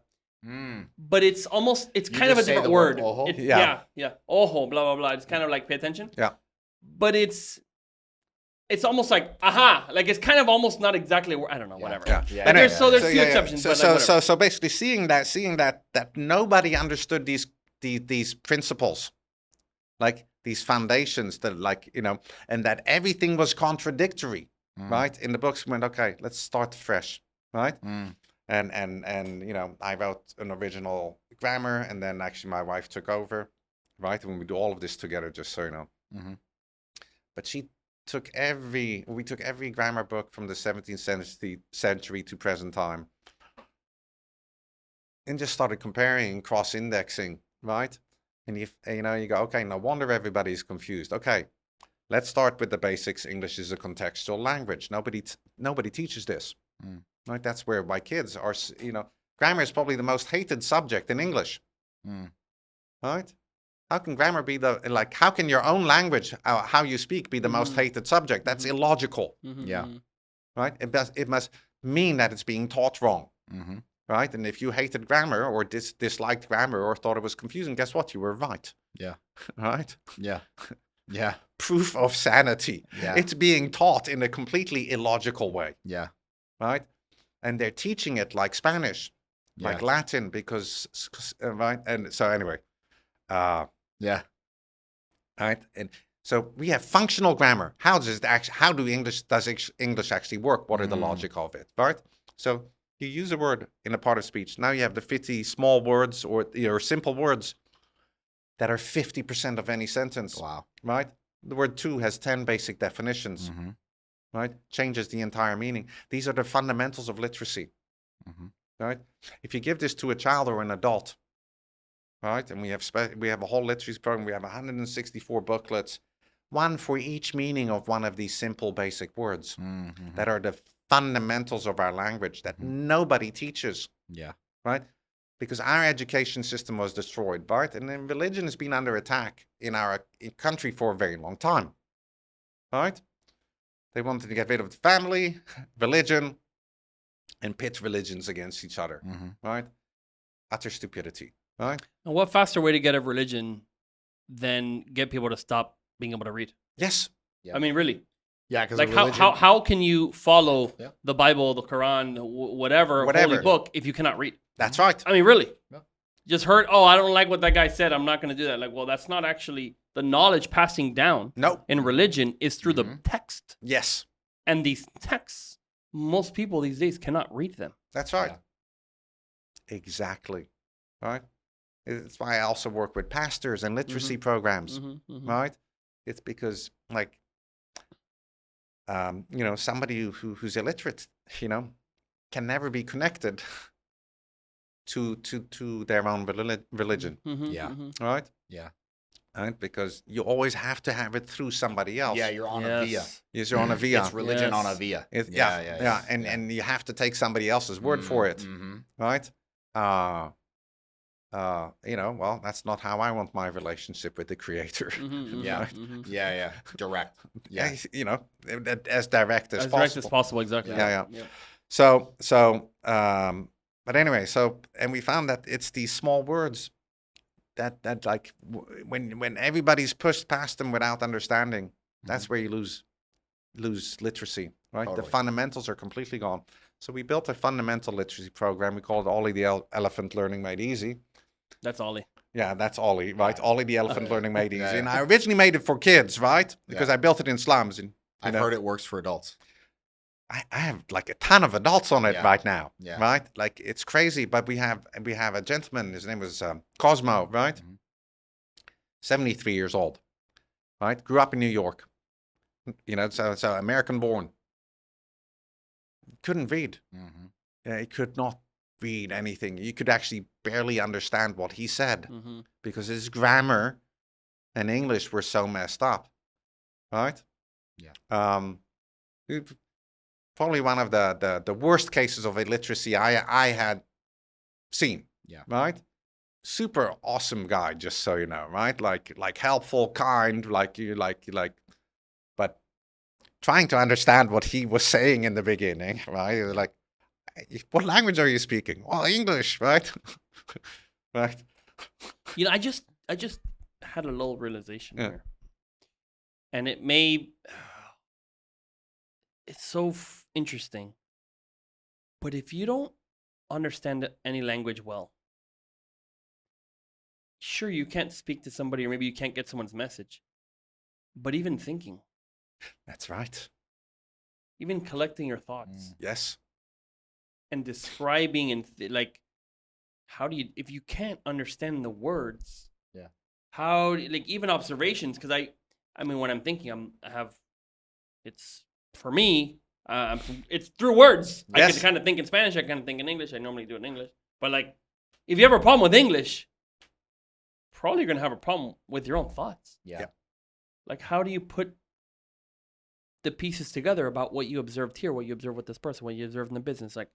But it's kind of a just say different the word word. ojo? Yeah. Ojo, blah blah blah. It's kind of like pay attention. yeah. But it's almost like aha, like it's kind of almost not exactly. I don't know, whatever. Yeah. Yeah. But there's Anyway, few exceptions. So, but like, whatever. so basically, seeing that nobody understood these principles, like these foundations, that and that everything was contradictory, right? In the books, we went, okay, let's start fresh, right? And I wrote an original grammar, and then actually my wife took over, right? And we do all of this together, just so you know. But she took every grammar book from the 17th century to present time and just started comparing, cross-indexing, right? And you go, okay, no wonder everybody's confused. Okay, let's start with the basics. English is a contextual language. Nobody teaches this, right? That's where my kids are. Grammar is probably the most hated subject in English, right? How can grammar be how can your own language, how you speak, be the most hated subject? That's illogical, Yeah. right? It must mean that it's being taught wrong, right? And if you hated grammar or disliked grammar or thought it was confusing, guess what? You were right. Yeah. Right? Yeah. Yeah. Proof of sanity. Yeah. It's being taught in a completely illogical way. Yeah. Right? And they're teaching it like Spanish, like Latin, because, right? And so anyway. Yeah. Right? And so we have functional grammar. How does English actually work? What are the logic of it? Right? So you use a word in a part of speech. Now you have the 50 small words or simple words that are 50% of any sentence. Wow. Right? The word to has 10 basic definitions. Right? Changes the entire meaning. These are the fundamentals of literacy. Right? If you give this to a child or an adult, right? And we have a whole literacy program. We have 164 booklets, one for each meaning of one of these simple basic words that are the fundamentals of our language that nobody teaches. Yeah. Right? Because our education system was destroyed, right? And then religion has been under attack in our country for a very long time. Right? They wanted to get rid of the family, religion, and pit religions against each other. Right? Utter stupidity. Right? And what faster way to get a religion than get people to stop being able to read? Yes. I mean, really. Yeah, because like how can you follow the Bible, the Quran, whatever holy book if you cannot read? That's right. I mean, really. Just heard, I don't like what that guy said, I'm not going to do that. Like, well, that's not actually the knowledge passing down. In religion is through the text. Yes. And these texts, most people these days cannot read them. That's right. Exactly. Right? It's why I also work with pastors and literacy programs, right? It's because, somebody who's illiterate, can never be connected to their own religion. Right? Yeah. Right? Because you always have to have it through somebody else. Yeah, you're on a via. Yes, you're on a via. It's religion on a via. And you have to take somebody else's word for it. Right? Well, that's not how I want my relationship with the Creator. Yeah. Direct. Yeah. As direct as possible. As direct as possible, exactly. Yeah. So, but anyway, and we found that it's these small words that when everybody's pushed past them without understanding, that's where you lose literacy, right? Totally. The fundamentals are completely gone. So we built a fundamental literacy program. We called it Ollie the Elephant Learning Made Easy. That's Ollie. Yeah, that's Ollie, right? Ollie the Elephant Learning Made Easy. And I originally made it for kids, right? Because I built it in Slums. And, I've heard it works for adults. I have a ton of adults on it right now, Yeah. right? It's crazy, but we have a gentleman. His name was Cosmo, right? 73 years old, right? Grew up in New York, so American born. Couldn't read. He could not read anything. You could actually barely understand what he said because his grammar and English were so messed up, right? Yeah. Probably one of the worst cases of illiteracy I had seen. Yeah. Right? Super awesome guy, just so you know, right? Like helpful, kind, but trying to understand what he was saying in the beginning, right? It was like, what language are you speaking? Well, English, right? Right. I just had a little realization here, and it may. It's so interesting, but if you don't understand any language well, sure, you can't speak to somebody, or maybe you can't get someone's message, but even thinking. That's right. Even collecting your thoughts. Yes. And describing and how do you, if you can't understand the words, how, even observations, because I mean, when I'm thinking, I have It's for me. It's through words. I Yes. can kind of think in Spanish. I kind of think in English. I normally do it in English. But like, if you have a problem with English, probably you're gonna have a problem with your own thoughts. Yeah. Like, how do you put the pieces together about what you observed here, what you observed with this person, what you observed in the business? Like,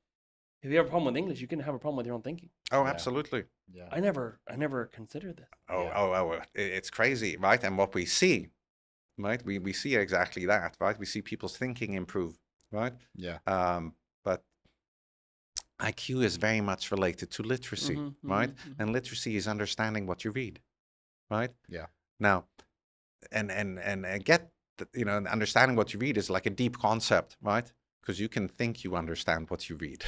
if you have a problem with English, you can have a problem with your own thinking. Oh, absolutely. Yeah. I never considered this. It's crazy, right? And what we see, right? We see exactly that, right? We see people's thinking improve, right? Yeah. But IQ is very much related to literacy, right? And literacy is understanding what you read, right? Yeah. Now, and get understanding what you read is like a deep concept, right? Because you can think you understand what you read.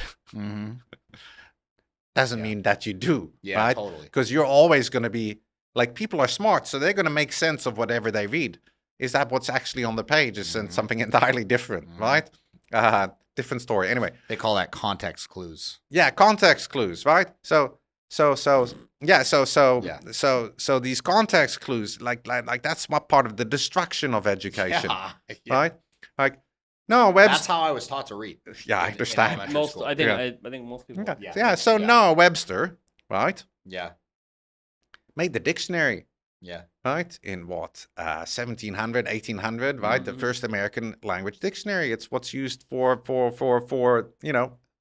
Doesn't mean that you do, Yeah, right? totally. Because you're always going to be like, people are smart, so they're going to make sense of whatever they read. Is that what's actually on the page? Is something entirely different, right? Different story. Anyway, They call that context clues. yeah, context clues, right? So these context clues, like that's what part of the destruction of education, right? Like, no, Webster. That's how I was taught to read. Yeah, I understand. I think most people. So Noah Webster, right? Yeah. Made the dictionary. Yeah. Right? In what? 1700, 1800, right? The first American language dictionary. It's what's used for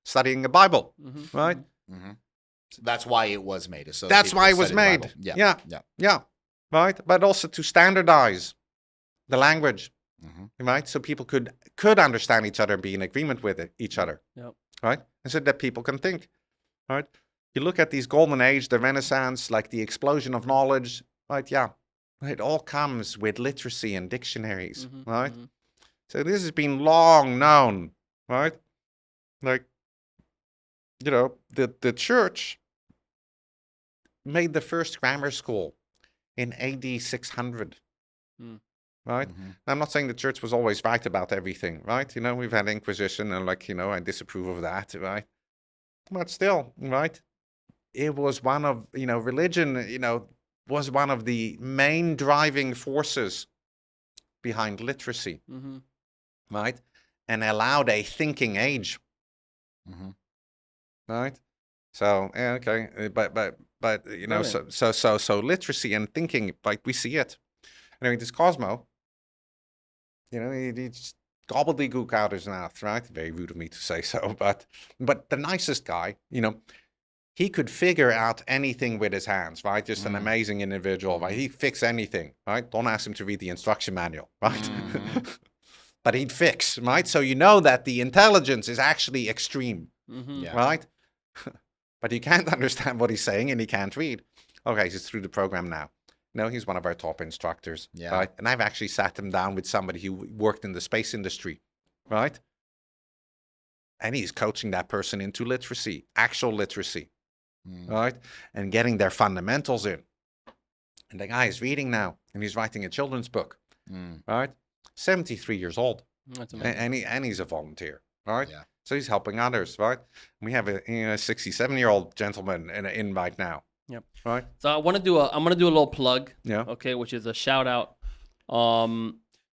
studying the Bible, right? So that's why it was made. So that's why it was made. Yeah. Right? But also to standardize the language, right? So people could understand each other and be in agreement with each other, right? And so that people can think, right? You look at these golden age, the Renaissance, like the explosion of knowledge, right? Yeah. It all comes with literacy and dictionaries, right? So this has been long known, right? Like, the church made the first grammar school in AD 600, right? I'm not saying the church was always right about everything, right? We've had Inquisition and I disapprove of that, right? But still, right? It was one of, religion, was one of the main driving forces behind literacy, right? And allowed a thinking age, right? So, okay, but so literacy and thinking, like, we see it. Anyway, this Cosmo, he just gobbledygook out his mouth, right? Very rude of me to say so, but the nicest guy, he could figure out anything with his hands, right? Just an amazing individual, right? He'd fix anything, right? Don't ask him to read the instruction manual, right? But he'd fix, right? So that the intelligence is actually extreme, right? But he can't understand what he's saying and he can't read. Okay, he's through the program now. No, he's one of our top instructors, right? And I've actually sat him down with somebody who worked in the space industry, right? And he's coaching that person into literacy, actual literacy. Right? And getting their fundamentals in. And the guy is reading now, and he's writing a children's book, right? 73 years old. That's amazing. And he's a volunteer, right? Yeah. So he's helping others, right? We have a 67-year-old gentleman in right now. Yep. Right? So I'm gonna do a little plug. Yeah. Okay, which is a shout out.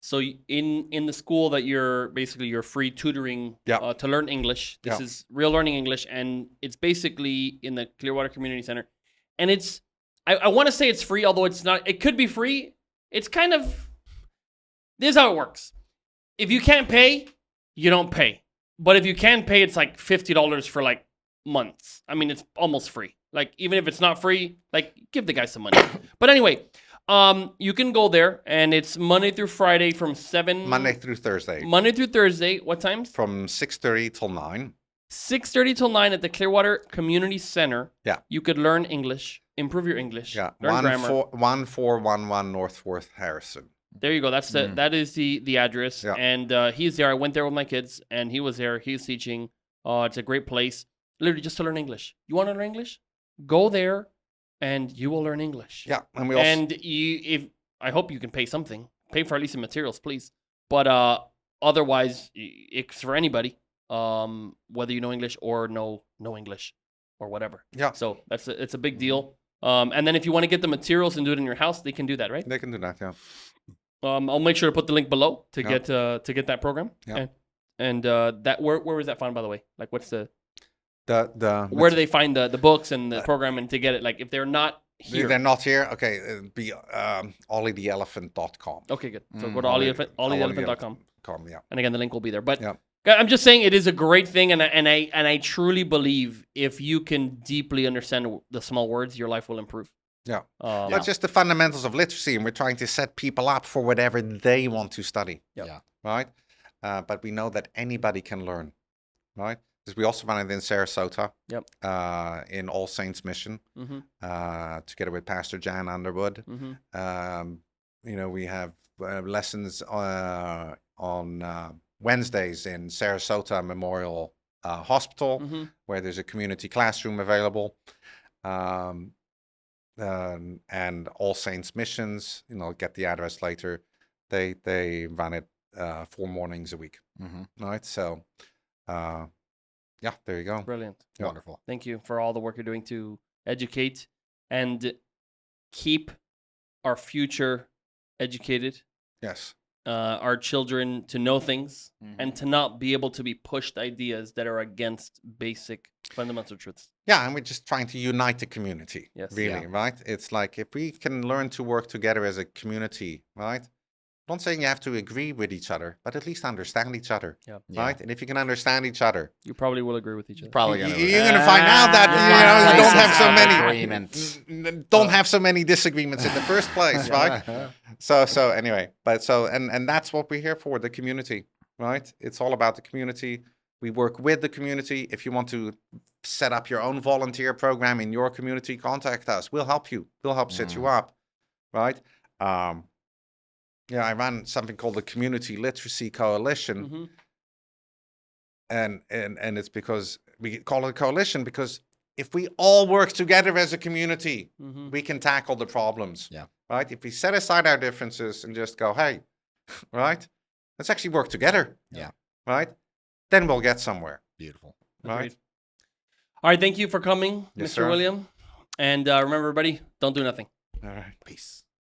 So in the school that you're free tutoring to learn English. This is Real Learning English, and it's basically in the Clearwater Community Center. And it's I want to say it's free, although it's not. It could be free. It's kind of, this is how it works. If you can't pay, you don't pay. But if you can pay, it's like $50 for like months. I mean, it's almost free. Like, even if it's not free, like, give the guy some money. But anyway, you can go there, and it's Monday through Friday from 7. Monday through Thursday. Monday through Thursday. What times? From 6:30 till 9. 6:30 till 9 at the Clearwater Community Center. Yeah. You could learn English, improve your English. Yeah. Learn grammar. 1411 North 4th Harrison. There you go. That's that is the address. Yeah. And he's there. I went there with my kids, and he was there. He's teaching. It's a great place, literally just to learn English. You want to learn English? Go there, and you will learn English. Yeah, and we also I hope you can pay something. Pay for at least the materials, please. But otherwise, it's for anybody, whether you know English or no English or whatever. Yeah. So it's a big deal. And then if you want to get the materials and do it in your house, they can do that, right? They can do that, yeah. I'll make sure to put the link below to Yeah. get that program. Yeah. And that where was that found, by the way? Like, what's the the where do they find the books and the program and to get it? Like, if they're not here, They're not here. Okay, it'd be ollietheelephant.com. okay, good. So go to ollietheelephant.com. Yeah. And again, the link will be there. But Yeah. I'm just saying it is a great thing, and I truly believe if you can deeply understand the small words, your life will improve. Yeah. Yeah. That's just the fundamentals of literacy, and we're trying to set people up for whatever they want to study. Yeah. Right? But we know that anybody can learn. Right? Because we also run it in Sarasota. Yep. In All Saints Mission. Mm-hmm. Together with Pastor Jan Underwood. Mm-hmm. We have lessons on Wednesdays in Sarasota Memorial Hospital, Mm-hmm. where there's a community classroom available. And All Saints Missions, get the address later. They run it 4 mornings a week. Right? So, yeah, there you go. Brilliant. Yeah. Wonderful. Thank you for all the work you're doing to educate and keep our future educated, Yes. our children to know things, Mm-hmm. and to not be able to be pushed ideas that are against basic fundamental truths. Yeah, and we're just trying to unite the community. Yes. Really, Yeah. right? It's like if we can learn to work together as a community, right? I'm not saying you have to agree with each other, but at least understand each other, Yeah. right? And if you can understand each other, You probably will agree with each other. Probably gonna. you're going to find out that you don't have so many Agreements. have so many disagreements in the first place, right? So anyway, and that's what we're here for, the community, right? It's all about the community. We work with the community. If you want to set up your own volunteer program in your community, contact us. We'll help you. We'll help set you up, right? I ran something called the Community Literacy Coalition, Mm-hmm. and it's because we call it a coalition because if we all work together as a community, Mm-hmm. we can tackle the problems. Yeah. Right? If we set aside our differences and just go, hey, right, let's actually work together. Yeah. Right? Then we'll get somewhere. Beautiful. Right? Agreed. All right. Thank you for coming, Yes, Mr. sir. William. And remember, everybody, don't do nothing. All right. Peace.